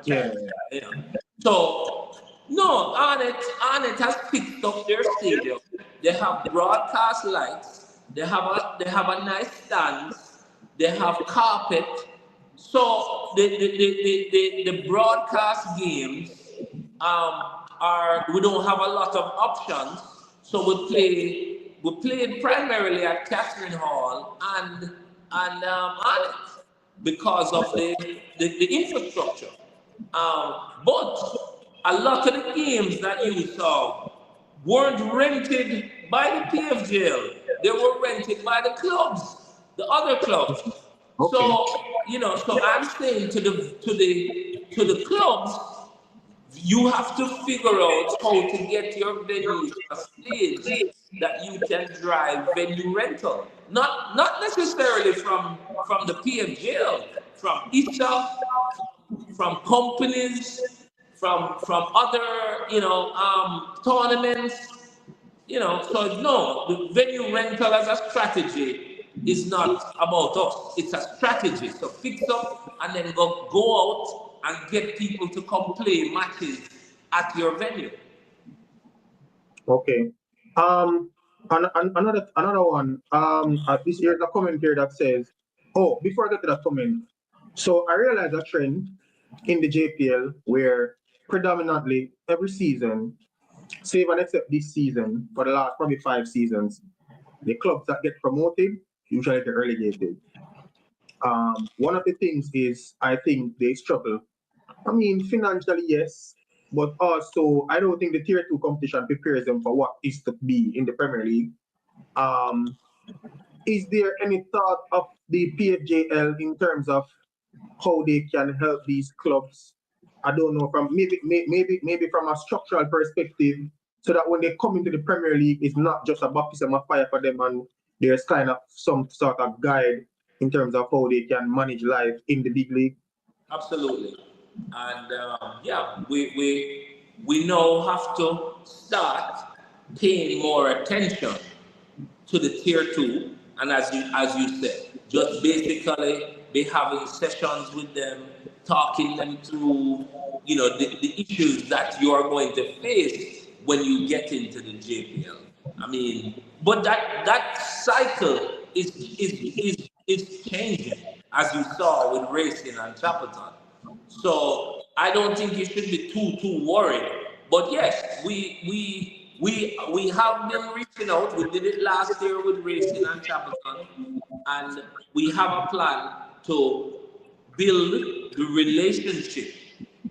Yeah. So no, Arnett has picked up their stadium. They have broadcast lights. They have a nice stands. They have carpet. So the broadcast games we don't have a lot of options. So we played primarily at Catherine Hall and Arnett because of the infrastructure. But a lot of the games that you saw weren't rented by the PFJL. They were rented by the clubs, the other clubs. Okay. So I'm saying to the clubs, you have to figure out how to get your venue to a stage that you can drive venue rental. Not necessarily from the PFJL, from ISA, from companies, from other tournaments. So no, the venue rental as a strategy is not about us. It's a strategy. So fix up and then go out and get people to come play matches at your venue. Okay. Another one. This year's a comment here that says, "Oh, before I get to that comment, so I realized a trend in the JPL where predominantly every season, save and except this season, for the last probably 5 seasons, the clubs that get promoted usually get relegated. One of the things is I think they struggle. I mean, financially, yes, but also I don't think the tier 2 competition prepares them for what is to be in the Premier League. Is there any thought of the PFJL in terms of how they can help these clubs? I don't know, from maybe from a structural perspective, so that when they come into the Premier League, it's not just a baptism of fire for them, and there's kind of some sort of guide in terms of how they can manage life in the big league. Absolutely. And yeah, we now have to start paying more attention to the tier two, and as you said, just basically be having sessions with them, talking them through, the issues that you are going to face when you get into the JPL. I mean, but that cycle is changing, as you saw with racing and Chapelton. So I don't think you should be too worried. But yes, we have been reaching out. We did it last year with racing and Chapelton, and we have a plan to build the relationship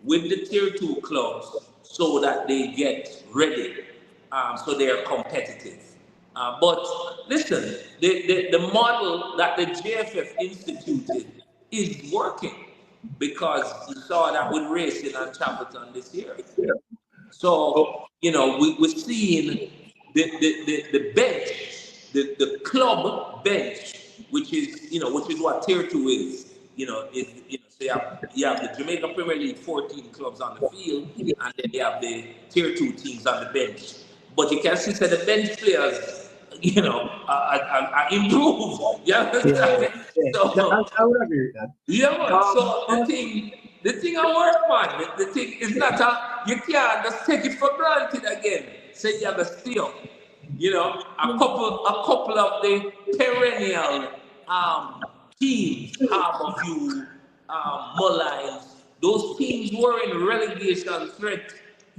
with the tier two clubs so that they get ready, so they are competitive. But listen, the model that the JFF instituted is working, because you saw that with racing and Chapelton this year. Oh, So, we're seeing the bench, the club bench, which is what tier two is. So you have the Jamaica Premier League 14 clubs on the field, and then you have the tier two teams on the bench. But you can see that the bench players, are improved. You yeah, understand? yeah. So I would agree with that. yeah, man. Um, So the thing I work, man. The thing is not you can't just take it for granted again. Say you have to stay up. A couple of the perennial teams, Harborview, Mullines, those teams were in relegation threat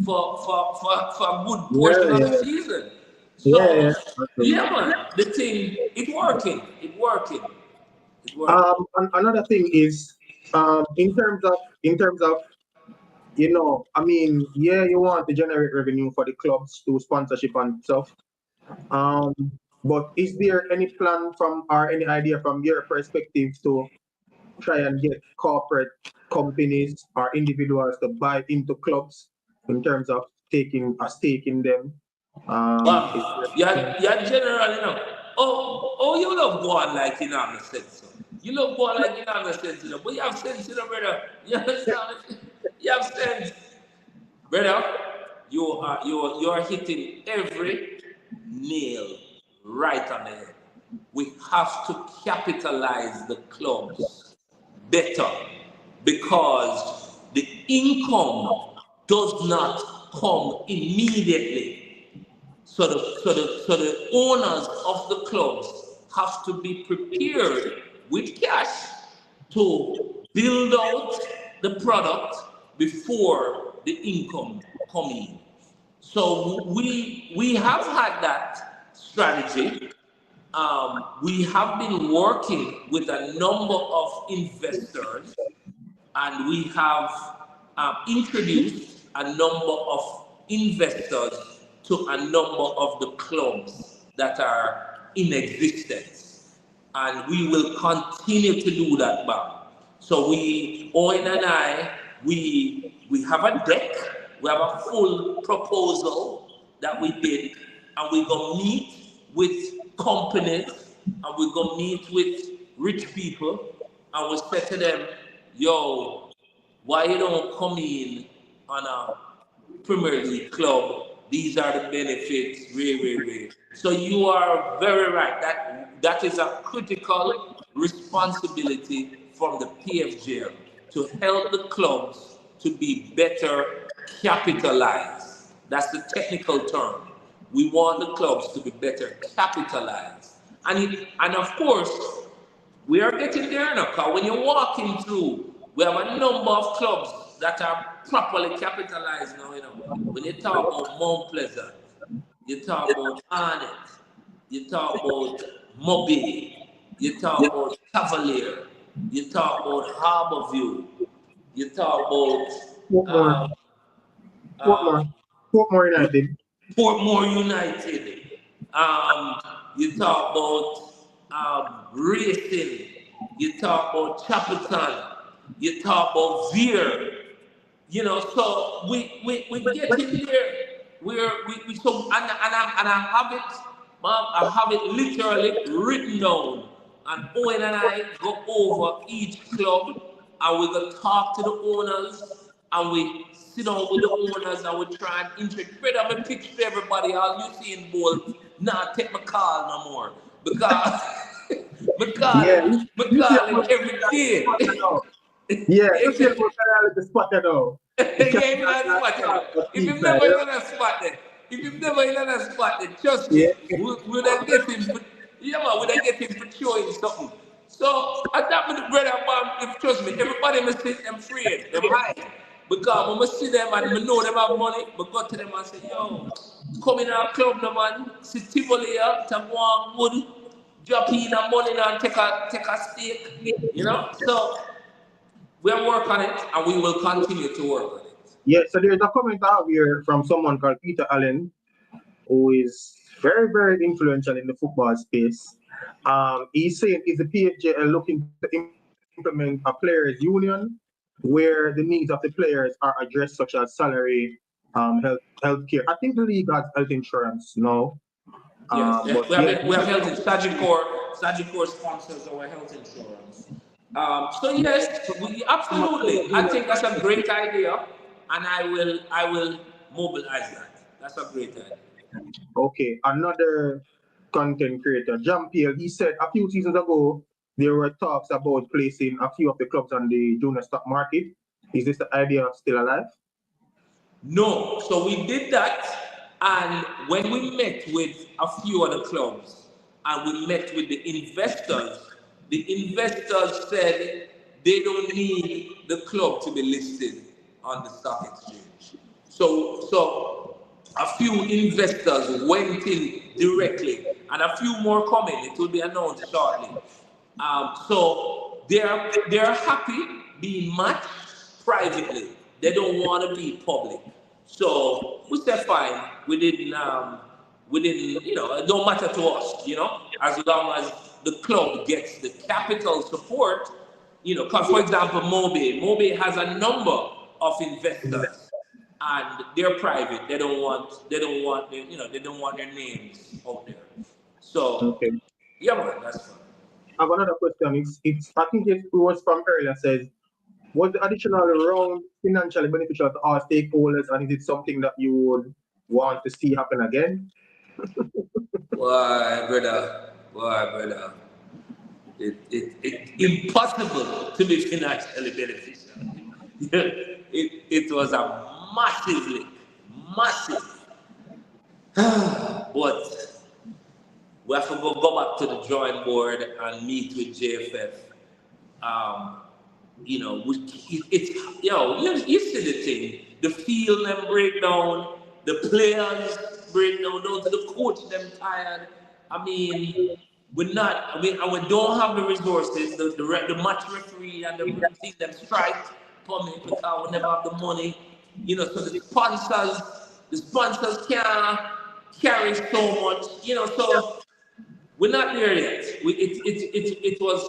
for a good portion yeah, of the yeah, season. yeah, So yeah. Absolutely. yeah, man. The thing, it's working. It's working. It's working. Another thing is, in terms of, I mean, yeah, you want to generate revenue for the clubs through sponsorship and stuff. Um, but is there any plan from or any idea from your perspective to try and get corporate companies or individuals to buy into clubs in terms of taking a stake in them? Is Wow, there, you're general, Oh, you love going like you know the sense. So. You love going like you know the sense, But you have sense, brother. You understand? You have sense, brother. You are hitting every nail right on the head. We have to capitalize the clubs better, because the income does not come immediately. So the owners of the clubs have to be prepared with cash to build out the product before the income come in. So we have had that strategy. We have been working with a number of investors, and we have introduced a number of investors to a number of the clubs that are in existence. And we will continue to do that, Bob. So Owen and I, we have a deck, we have a full proposal that we did, and we go meet with companies, and we go meet with rich people, and we say to them, yo, why you don't come in on a Premier League club? These are the benefits, way. So you are very right. That is a critical responsibility from the PFJL to help the clubs to be better capitalized. That's the technical term. We want the clubs to be better capitalized. And of course, we are getting there now, because when you're walking through, we have a number of clubs that are properly capitalized now, When you talk about Mount Pleasant, you talk about Arnett, you talk about Mobile, you talk about Cavalier, you talk about Harborview, you talk Portmore, about Portmore, Portmore United? Portmore United. Um, you talk about racing. You talk about Chapelton. You talk about Veer. So we get in there. And I have it, mom. I have it literally written down. And Owen and I go over each club, and we go talk to the owners, and we sit down with the owners, and we try and introduce. Brother, I'm pitch for everybody. All you see in Bolt, nah, take my call no more because my Yeah, you see call it every day. yeah, you see about the spot now. Yeah, even that spot there. If you've never in that spot there, if you've never in that spot there, trust Yeah. me, we'll get him. Yeah, man, we'll get him for showing something. So at that minute, brother, man, if trust me, everybody must sit them afraid, them hide. Because when we see them and we know them have money, we go to them and say, yo, come in our club, no man, sit Tivoli here, to go on wood, drop in the money and take a stake, you know? So we'll work on it and we will continue to work on it. Yeah, so there's a comment out here from someone called Peter Allen, who is very, very influential in the football space. He's saying, is the PFJL looking to implement a players' union where the needs of the players are addressed, such as salary, healthcare? I think the league has health insurance now. Yes, But we have health insurance. Sagicor sponsors our health insurance. So yes, absolutely. I think that's a great idea, and I will mobilize that. That's a great idea. Okay, another content creator, Jean-Pierre, he said a few seasons ago there were talks about placing a few of the clubs on the junior stock market. Is this the idea still alive? No, so we did that, and when we met with a few other clubs and we met with the investors said they don't need the club to be listed on the stock exchange. So a few investors went in directly, and a few more coming. It will be announced shortly. So they're happy being matched privately. They don't want to be public. So we said fine. We didn't, it don't matter to us, as long as the club gets the capital support, because for example, Mobe has a number of investors and they're private. They don't want they don't want their names out there. So Okay. yeah, man, that's fine. I have another question. It's I think it was from earlier says, was the additional round financially beneficial to our stakeholders, and is it something that you would want to see happen again? Why, brother. It impossible to be financially beneficial. it was a massive. But we have to go back to the drawing board and meet with JFF. You see the thing, the field them break down, the players break down to the coach them tired. I mean, and we don't have the resources, the match referee and the thing them strike for me because we never have the money. So the sponsors can't carry so much, so we're not there yet. It was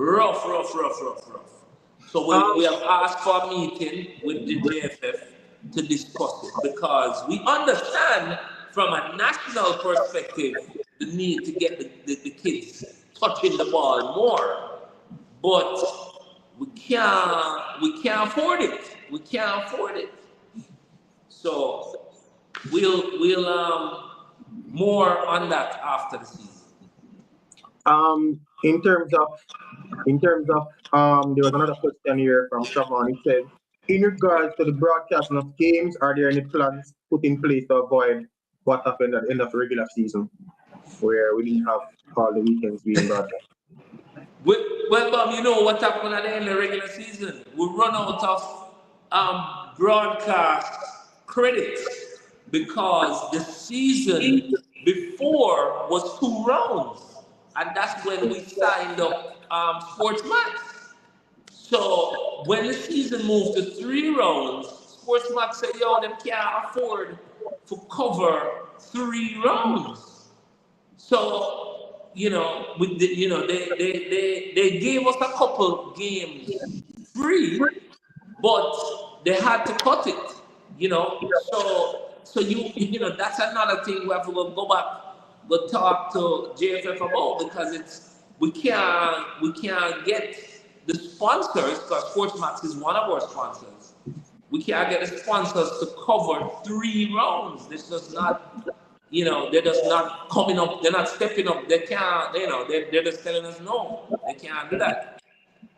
rough. So we have asked for a meeting with the JFF to discuss it because we understand from a national perspective the need to get the kids touching the ball more, but we can't afford it. We can't afford it. So we'll more on that after the season. In terms of there was another question here from Siobhan. He said, in regards to the broadcasting of games, are there any plans put in place to avoid what happened at the end of the regular season, where we didn't have all the weekends being broadcast? Well, Bob, you know what happened at the end of the regular season? We run out of broadcast credits because the season before was 2 rounds, and that's when we signed up Sportsmax. So when the season moved to 3 rounds, Sportsmax said, "Yo, them can't afford to cover 3 rounds." So they gave us a couple games free, but they had to cut it. So that's another thing we have to go back, talk to JFF about because we can't get the sponsors, because Sportsmax is one of our sponsors, we can't get the sponsors to cover 3 rounds. This does not, they're just not coming up, they're not stepping up. They can't, they're just telling us no, they can't do that.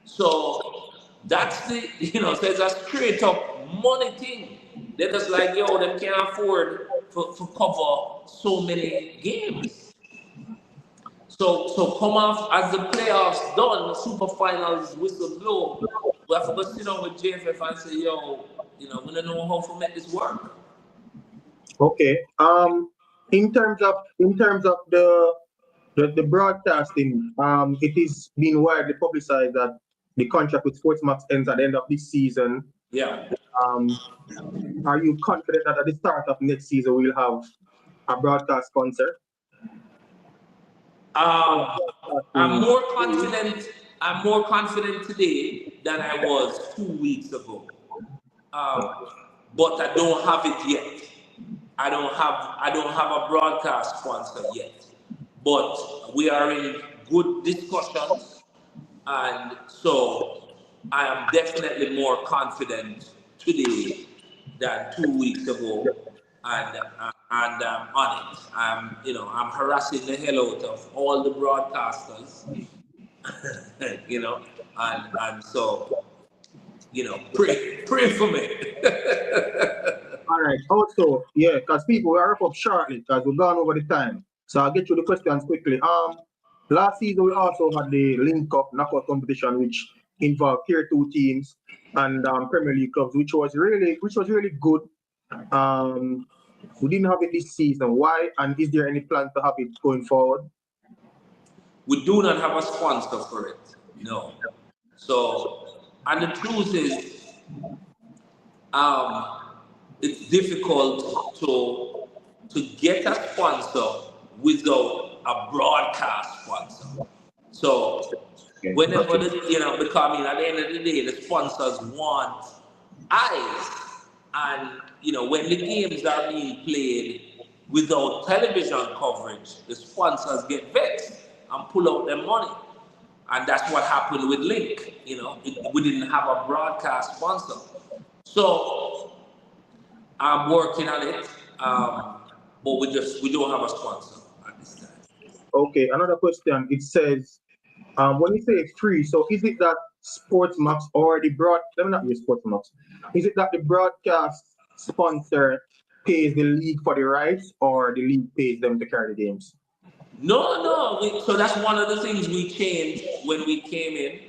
So that's the, so it's a straight up money thing. They're just like, yo, they can't afford to cover so many games. So come off as the playoffs done, the super finals whistle blow, we have to go sit down with JFF and say, yo, we don't know how to make this work. Okay. In terms of the broadcasting, it is being widely publicized that the contract with Sportsmax ends at the end of this season. Yeah. Are you confident that at the start of next season we'll have a broadcast sponsor? I'm more confident. I'm more confident today than I was 2 weeks ago. But I don't have it yet. I don't have a broadcast sponsor yet. But we are in good discussions, and so I am definitely more confident today than 2 weeks ago, and I'm on it. I'm harassing the hell out of all the broadcasters, and so pray for me. All right. Also, yeah, because people will wrap up shortly because we've gone over the time. So I'll get you the questions quickly. Last season we also had the Link Up knockout competition, which involved tier 2 teams and Premier League clubs, which was really good. We didn't have it this season. Why? And is there any plan to have it going forward? We do not have a sponsor for it. No. So, and the truth is, it's difficult to get a sponsor without a broadcast sponsor. So whenever because at the end of the day, the sponsors want eyes, and when the games are being played without television coverage, the sponsors get vexed and pull out their money, and that's what happened with Link. We didn't have a broadcast sponsor, so I'm working on it, but we don't have a sponsor at this time. Okay, another question. It says, when you say it's free, so is it that Sportsmax or the let me not use Sportsmax. Is it that the broadcast sponsor pays the league for the rights, or the league pays them to carry the games? No. So that's one of the things we changed when we came in.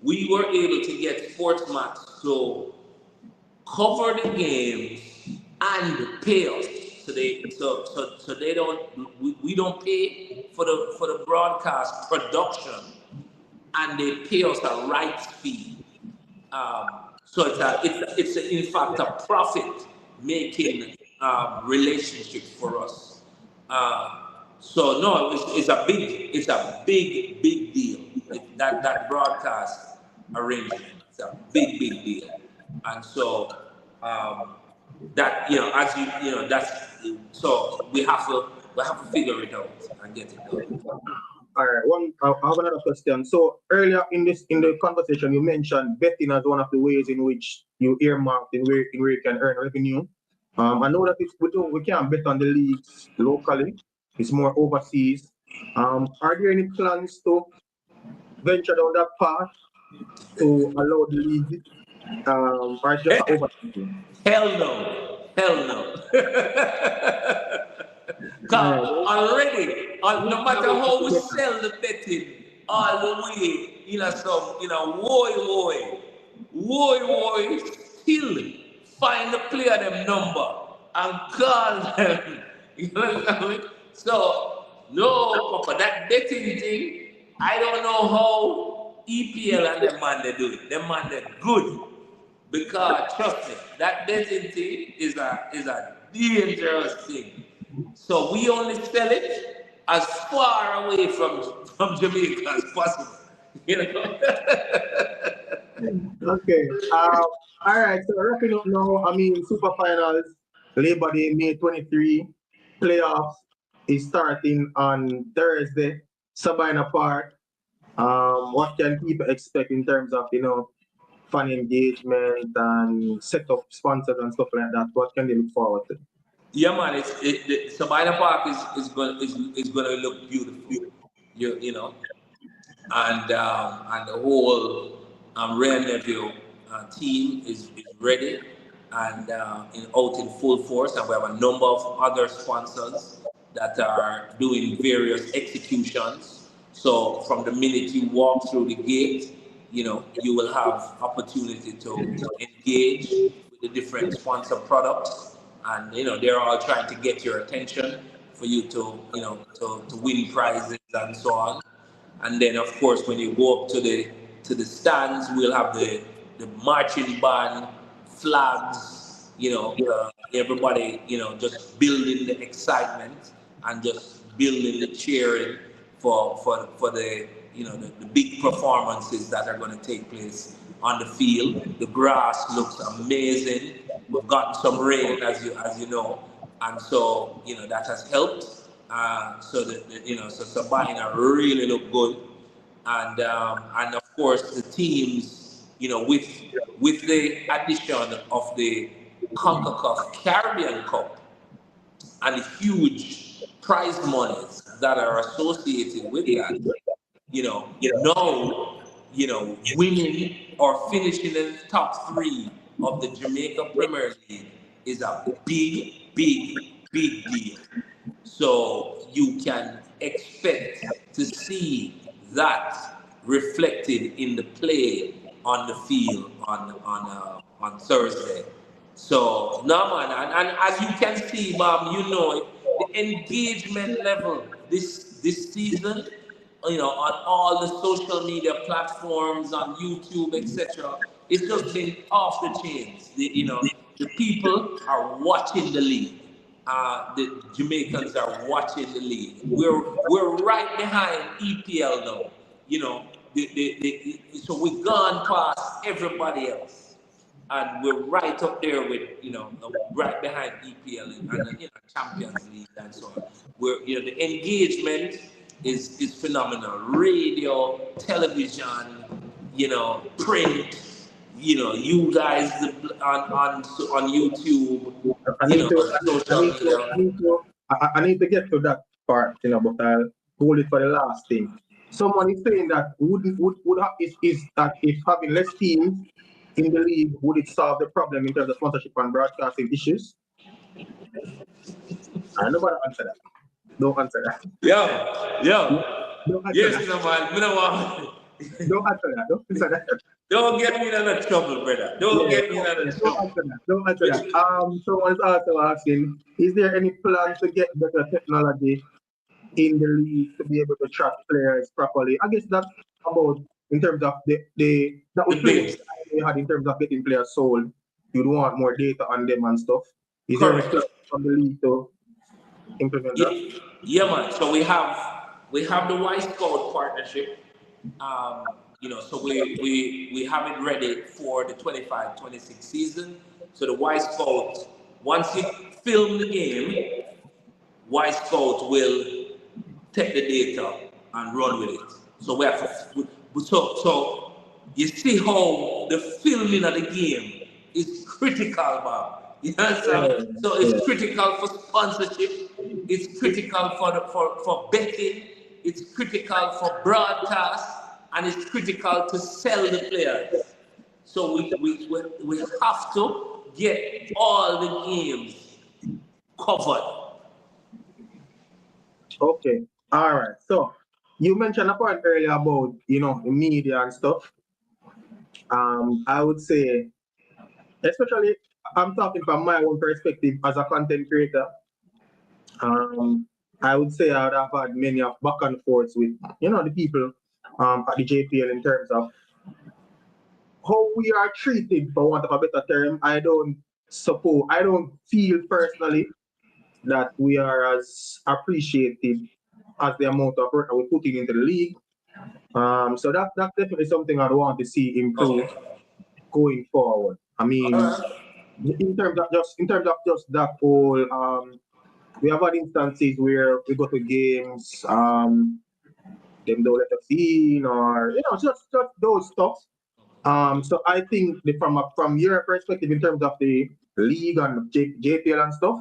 We were able to get Sportsmax to cover the games and pay us. So they don't. We don't pay for the broadcast production, and they pay us a rights fee. So it's in fact a profit making relationship for us. So no, it's a big deal. That broadcast arrangement, it's a big deal, and so that as that's so we have to figure it out and get it done. All right, I have another question. So earlier in the conversation, you mentioned betting as one of the ways in which you earmark in where you can earn revenue. I know that we can't bet on the leagues locally. It's more overseas. Are there any plans to venture down that path to allow the league, or just overseas? Hell no. Already, no matter how we sell the betting, all the way, woy, still find the player them number and call them. You know what I mean? So, no, Papa, that betting thing, I don't know how EPL and them man they do it. Them man they good. Because trust me, that betting thing is a dangerous thing. So we only sell it as far away from Jamaica as possible. Okay. All right. So wrapping up now. I mean, Super Finals, Labor Day, May 23. Playoffs is starting on Thursday, Sabina Park. What can people expect in terms of, fan engagement and set up sponsors and stuff like that? What can they look forward to? Yeah, man. Sabina Park is going to look beautiful. You know, and the whole Rare Nephew team is ready and out in full force. And we have a number of other sponsors that are doing various executions. So from the minute you walk through the gate, you will have opportunity to engage with the different sponsor products, and they're all trying to get your attention for you to to win prizes and so on. And then, of course, when you go up to the stands, we'll have the marching band, flags, everybody, just building the excitement and just building the cheering for the the big performances that are going to take place on the field. The grass looks amazing. We've gotten some rain, as you know, and so that has helped. So so Sabina really look good, and of course the teams, with the addition of the CONCACAF Caribbean Cup and the huge prize monies that are associated with that, now, winning or finishing in the top three of the Jamaica Premier League is a big, big, big deal. So you can expect to see that reflected in the play on the field on Thursday. So no, man, and as you can see, Bob, the engagement level this season, on all the social media platforms, on YouTube, etc. It's just been off the chains. The people are watching the league. The Jamaicans are watching the league. We're right behind EPL now. So we've gone past everybody else, and we're right up there with right behind EPL and Champions League and so on. Where the engagement is phenomenal. Radio, television, print. You guys on YouTube, I need to, social media. I need to get to that part, but I'll hold it for the last thing. Someone is saying that is that if having less teams in the league, would it solve the problem in terms of sponsorship and broadcasting issues? I nobody answer that. Don't answer that. Yo. Don't answer Yes, that. man. Don't answer that. Don't answer that. Don't get me in any trouble, brother. Don't get me in any trouble. Don't answer that. Someone is also asking, is there any plan to get better technology in the league to be able to track players properly? I guess that's about in terms of that was pretty they had in terms of getting players sold. You'd want more data on them and stuff. Is there any plan from the league to implement that? Yeah, man. So we have the Y Scout partnership. So we have it ready for the 25-26 season. So the Y Scout, once you film the game, Y Scout will take the data and run with it. So we have so you see how the filming of the game is critical, Bob. You understand? So it's critical for sponsorship. It's critical for betting. It's critical for broadcast, and it's critical to sell the players. So we have to get all the games covered. Okay. All right. So you mentioned a point earlier about the media and stuff. I would say, especially I'm talking from my own perspective as a content creator. I would say I would have had many of back and forths with the people at the JPL in terms of how we are treated, for want of a better term. I don't feel personally that we are as appreciated as the amount of work that we're putting into the league. So that's definitely something I want to see improve going forward. I mean, in terms of just that whole, we have had instances where we go to games, them don't let us in, or just those stuff. So I think from your perspective in terms of the league and JPL and stuff,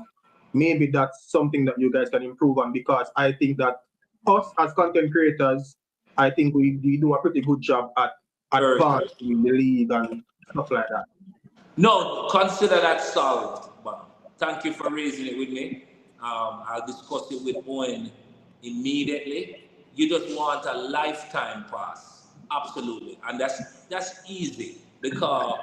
maybe that's something that you guys can improve on, because I think that us as content creators, I think we do a pretty good job at Very good. advancing the league and stuff like that. No, consider that solved. But thank you for raising it with me. I'll discuss it with Owen immediately. You just want a lifetime pass, absolutely, and that's easy because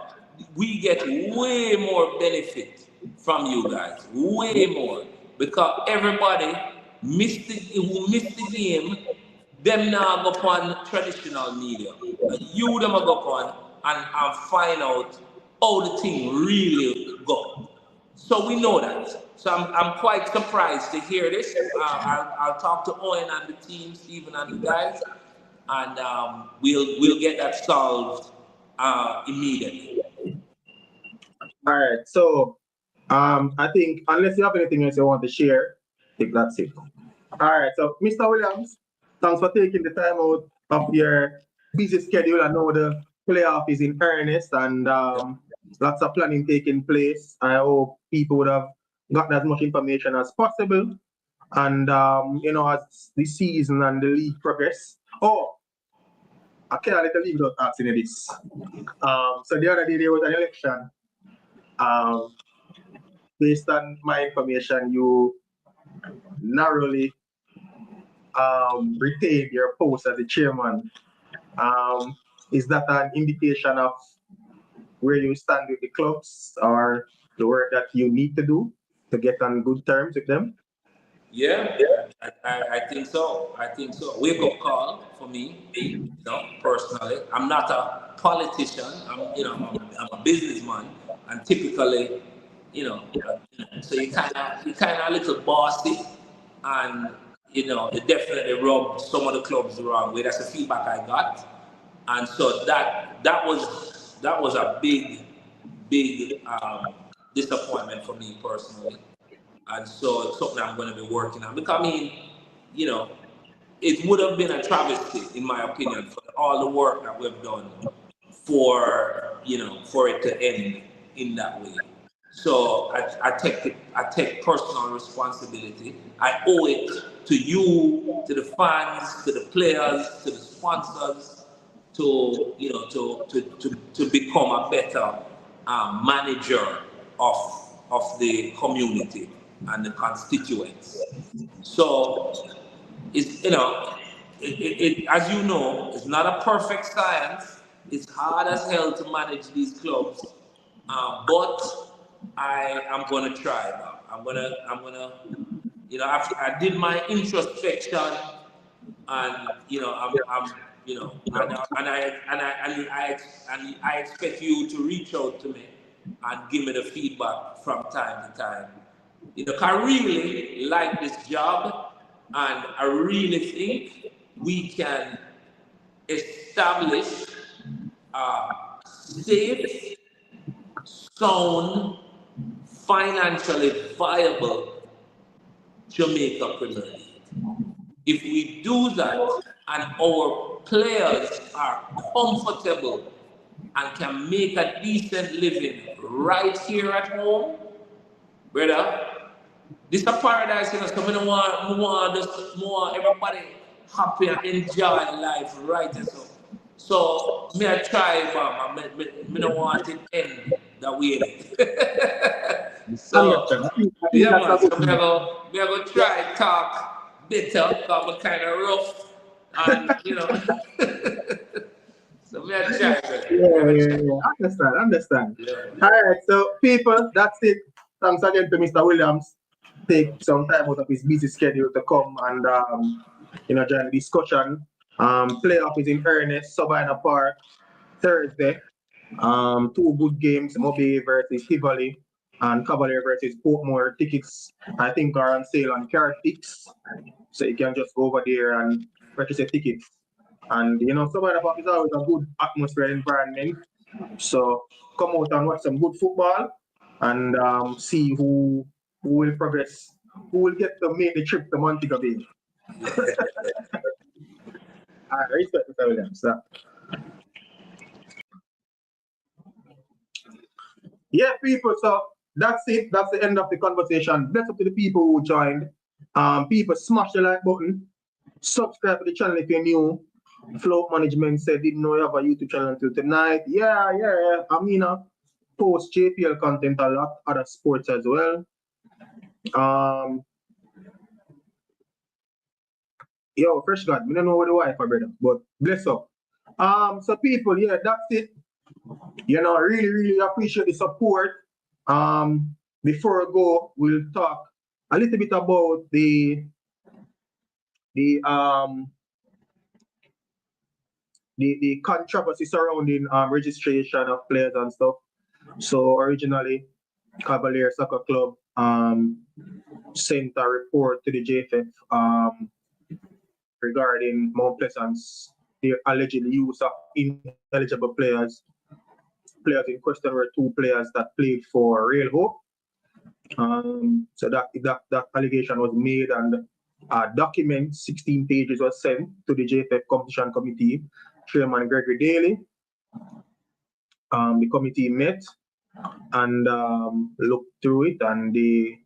we get way more benefit from you guys, way more, because everybody who missed the game, them now go upon traditional media. And you them go upon and find out how the thing really go. So we know that. So I'm quite surprised to hear this. I'll talk to Owen and the team, Stephen and the guys, and we'll get that solved immediately. All right. So I think unless you have anything else you want to share, I think that's it. All right. So Mr. Williams, thanks for taking the time out of your busy schedule. I know the playoff is in earnest, and lots of planning taking place. I hope people would have gotten as much information as possible. And as the season and the league progress. Oh, I can't let the league without asking you this. So the other day there was an election. Based on my information, you narrowly retained your post as the chairman. Is that an indication of where you stand with the clubs, or the work that you need to do to get on good terms with them? Yeah, I think so. I think so. Wake up call for me, personally. I'm not a politician. I'm a businessman, and typically, so you kind of a little bossy, and it definitely rubbed some of the clubs the wrong way. That's the feedback I got, and so that was a big disappointment for me personally. And so it's something I'm going to be working on. Because you know, it would have been a travesty, in my opinion, for all the work that we've done for it to end in that way. So I take personal responsibility. I owe it to you, to the fans, to the players, to the sponsors, to become a better manager of the community and the constituents. So it's as you know, it's not a perfect science. It's hard as hell to manage these clubs, but I am gonna try. Now. I'm gonna. I did my introspection, and I expect you to reach out to me and give me the feedback from time to time. 'Cause I really like this job, and I really think we can establish a safe, sound, financially viable Jamaica Premier League. If we do that and our players are comfortable and can make a decent living right here at home, brother, this is a paradise, so we don't want just more everybody happy and enjoy life right and so. So me I try, but me don't want it end that way. So I think yeah, that's man. a So good we are gonna try talk better, because I'm kind of rough, and so we are try, brother. Yeah, We are yeah, try. yeah. Understand. Yeah, All man. right, so people, that's it. Thanks again to Mr. Williams. Take some time out of his busy schedule to come and join the discussion. Playoff is in earnest. Savannah Park Thursday. Two good games: Moby versus Tivoli and Cavalier versus Portmore. Tickets, I think, are on sale on Carfix, so you can just go over there and purchase a ticket. And Savannah Park is always a good atmosphere environment. So come out and watch some good football, and see who will progress, who will get to make the trip to Montego Bay. I respect Mr. Williams. Yeah, people. So that's it. That's the end of the conversation. Bless up to the people who joined. People smash the like button. Subscribe to the channel if you're new. Flow Management said didn't know you have a YouTube channel until tonight. Yeah. I mean, post JPL content a lot, other sports as well. Yo, fresh God, I don't know what the wife are, brother, but bless up. So people, yeah, that's it. You know, really appreciate the support. Before I go, we'll talk a little bit about the um the controversy surrounding registration of players and stuff. So originally, Cavalier Soccer Club sent a report to the JFF regarding Mount Pleasant's their alleged use of ineligible players. Players in question were two players that played for Real Hope. So that allegation was made, and a document, 16 pages, was sent to the JFF Competition Committee, Chairman Gregory Daly. The committee met and looked through it, and they,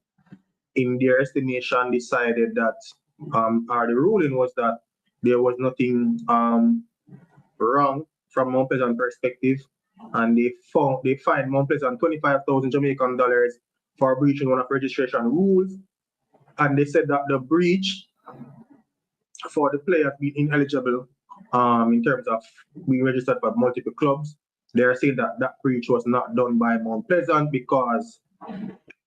in their estimation, decided that, or the ruling was that there was nothing wrong from Mount Pleasant perspective, and they fined Mount Pleasant 25,000 Jamaican dollars for breaching one of registration rules, and they said that the breach for the players being ineligible in terms of being registered for multiple clubs, they're saying that breach was not done by Mount Pleasant because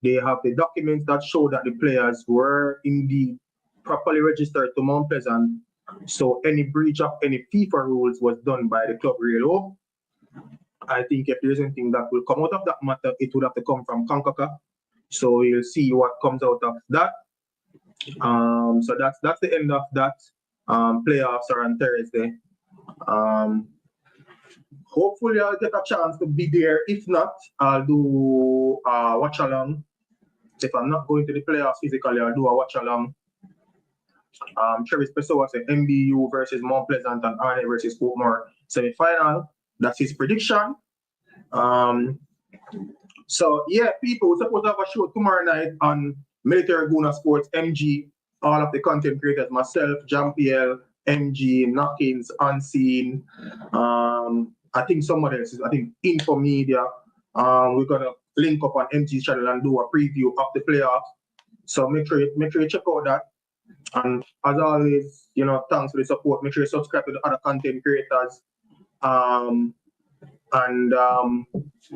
they have the documents that show that the players were indeed properly registered to Mount Pleasant. So any breach of any FIFA rules was done by the club Real Hope. I think if there's anything that will come out of that matter, it would have to come from CONCACAF. So we'll see what comes out of that. So that's the end of that. Playoffs are on Thursday. Hopefully I'll get a chance to be there. If not, I'll do a watch along. If I'm not going to the playoffs physically, I'll do a watch along. Travis Pessoa said MBU versus Mount Pleasant and Arne versus Portmore semi-final. That's his prediction. So yeah, people, we're supposed to have a show tomorrow night on Military Guna Sports, MG, all of the content creators, myself, Jean-Pierre, MG, Knockins, Unseen. I think somebody else is, I think Info Media. We're gonna link up on MG's channel and do a preview of the playoffs. So make sure you check out that. And as always, you know, thanks for the support. Make sure you subscribe to the other content creators.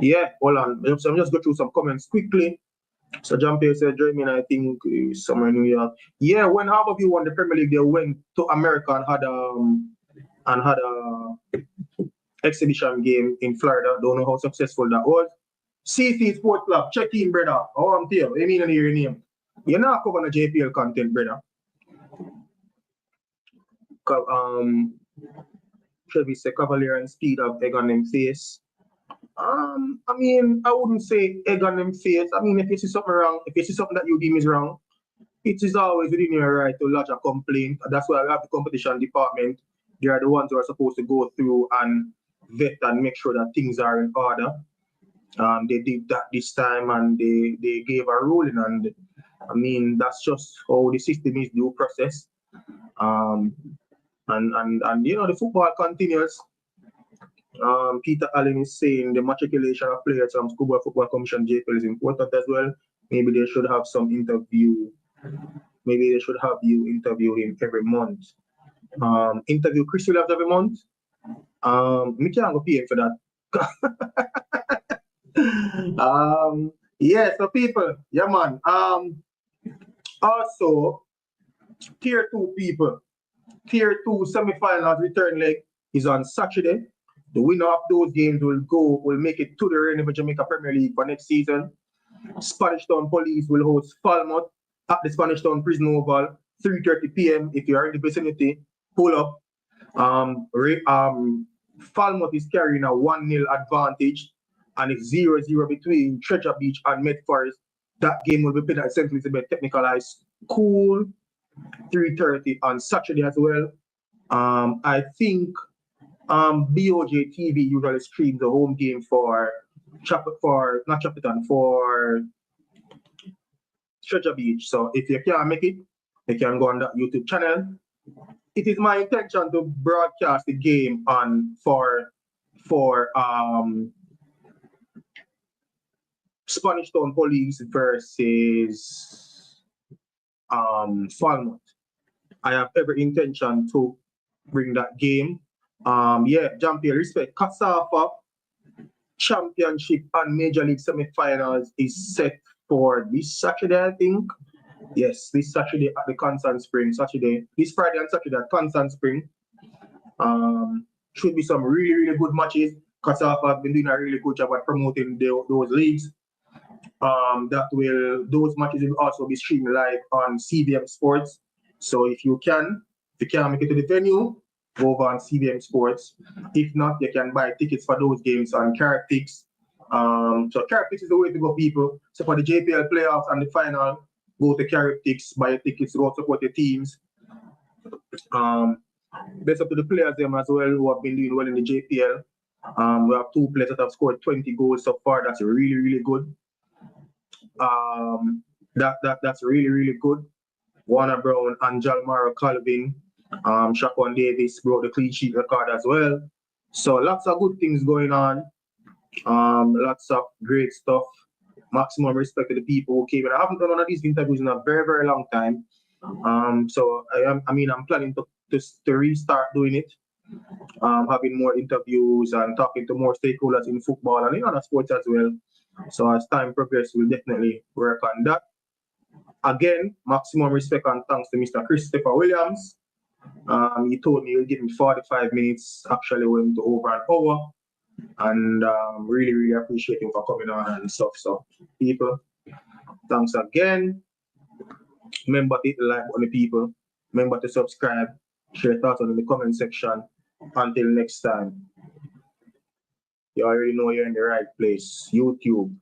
Yeah, hold on. So I'm just go through some comments quickly. So Jean-Pierre said, Jeremy, I think somewhere in New York. Yeah, when Harborview won the Premier League, they went to America and had a exhibition game in Florida. Don't know how successful that was. CC Sports Club, check in, brother. Oh, I'm here. I mean, your name. You're not covering the JPL content, brother. Should we say Cavalier and Speed of egg on them face? I mean, I wouldn't say egg on them face. I mean, if you see something wrong, if you see something that you deem is wrong, it is always within your right to lodge a complaint. That's why we have the competition department. They are the ones who are supposed to go through and vet and make sure that things are in order. They did that this time, and they gave a ruling, and I mean, that's just how the system is due process. And you know, the football continues. Peter Allen is saying the matriculation of players from Scuba Football Commission JPL is important as well. Maybe they should have some interview. Maybe they should have you interview him every month. Interview Chris Williams every month. Me can't go pay for that. Yeah, so people, yeah man. Also, tier 2 people. Tier 2 semi-finals return leg is on Saturday. The winner of those games will make it to the reign of Jamaica Premier League for next season. Spanish Town Police will host Falmouth at the Spanish Town Prison Oval, 3:30 p.m. If you are in the vicinity, pull up. Falmouth is carrying a 1-0 advantage, and it's 0-0 between Treasure Beach and Met Forest. That game will be played at St. Elizabeth Technical High School, 3:30 on Saturday as well. I think BOJ TV usually streams the home game for not Chapelton, for Treasure Beach. So if you can't make it, you can go on that YouTube channel. It is my intention to broadcast the game on for Spanish Town Police versus Falmouth. I have every intention to bring that game. Yeah, Jean-Pierre, respect. Casafa Championship and Major League semi-finals is set for this Saturday, I think. Yes, this Saturday at the Constant Spring. This Friday and Saturday at Constant Spring. Should be some really, really good matches. Casafa have been doing a really good job at promoting those leagues. Those matches will also be streamed live on CVM Sports. So if you can't make it to the venue, go over on CVM Sports. If not, you can buy tickets for those games on Carapix. So Carapix is the way to go, people. So for the JPL playoffs and the final, go to Carapix, buy tickets, go support the teams. Best up to the players them as well who have been doing well in the JPL. We have 2 players that have scored 20 goals so far. That's really, really good. That's really, really good. Warner Brown and Jalmaro Calvin, Shaquan Davis broke the clean sheet record as well. So lots of good things going on. Lots of great stuff. Maximum respect to the people who came. And I haven't done one of these interviews in a very, very long time. So I'm planning to restart doing it. Having more interviews and talking to more stakeholders in football and in other sports as well. So as time progresses, we'll definitely work on that. Again, maximum respect and thanks to Mr. Christopher Williams. He told me he'll give me 45 minutes. Actually went to over an hour. And really, really appreciate him for coming on and stuff. So people, thanks again. Remember to hit the like on the people. Remember to subscribe. Share thoughts on in the comment section. Until next time. You already know you're in the right place. YouTube.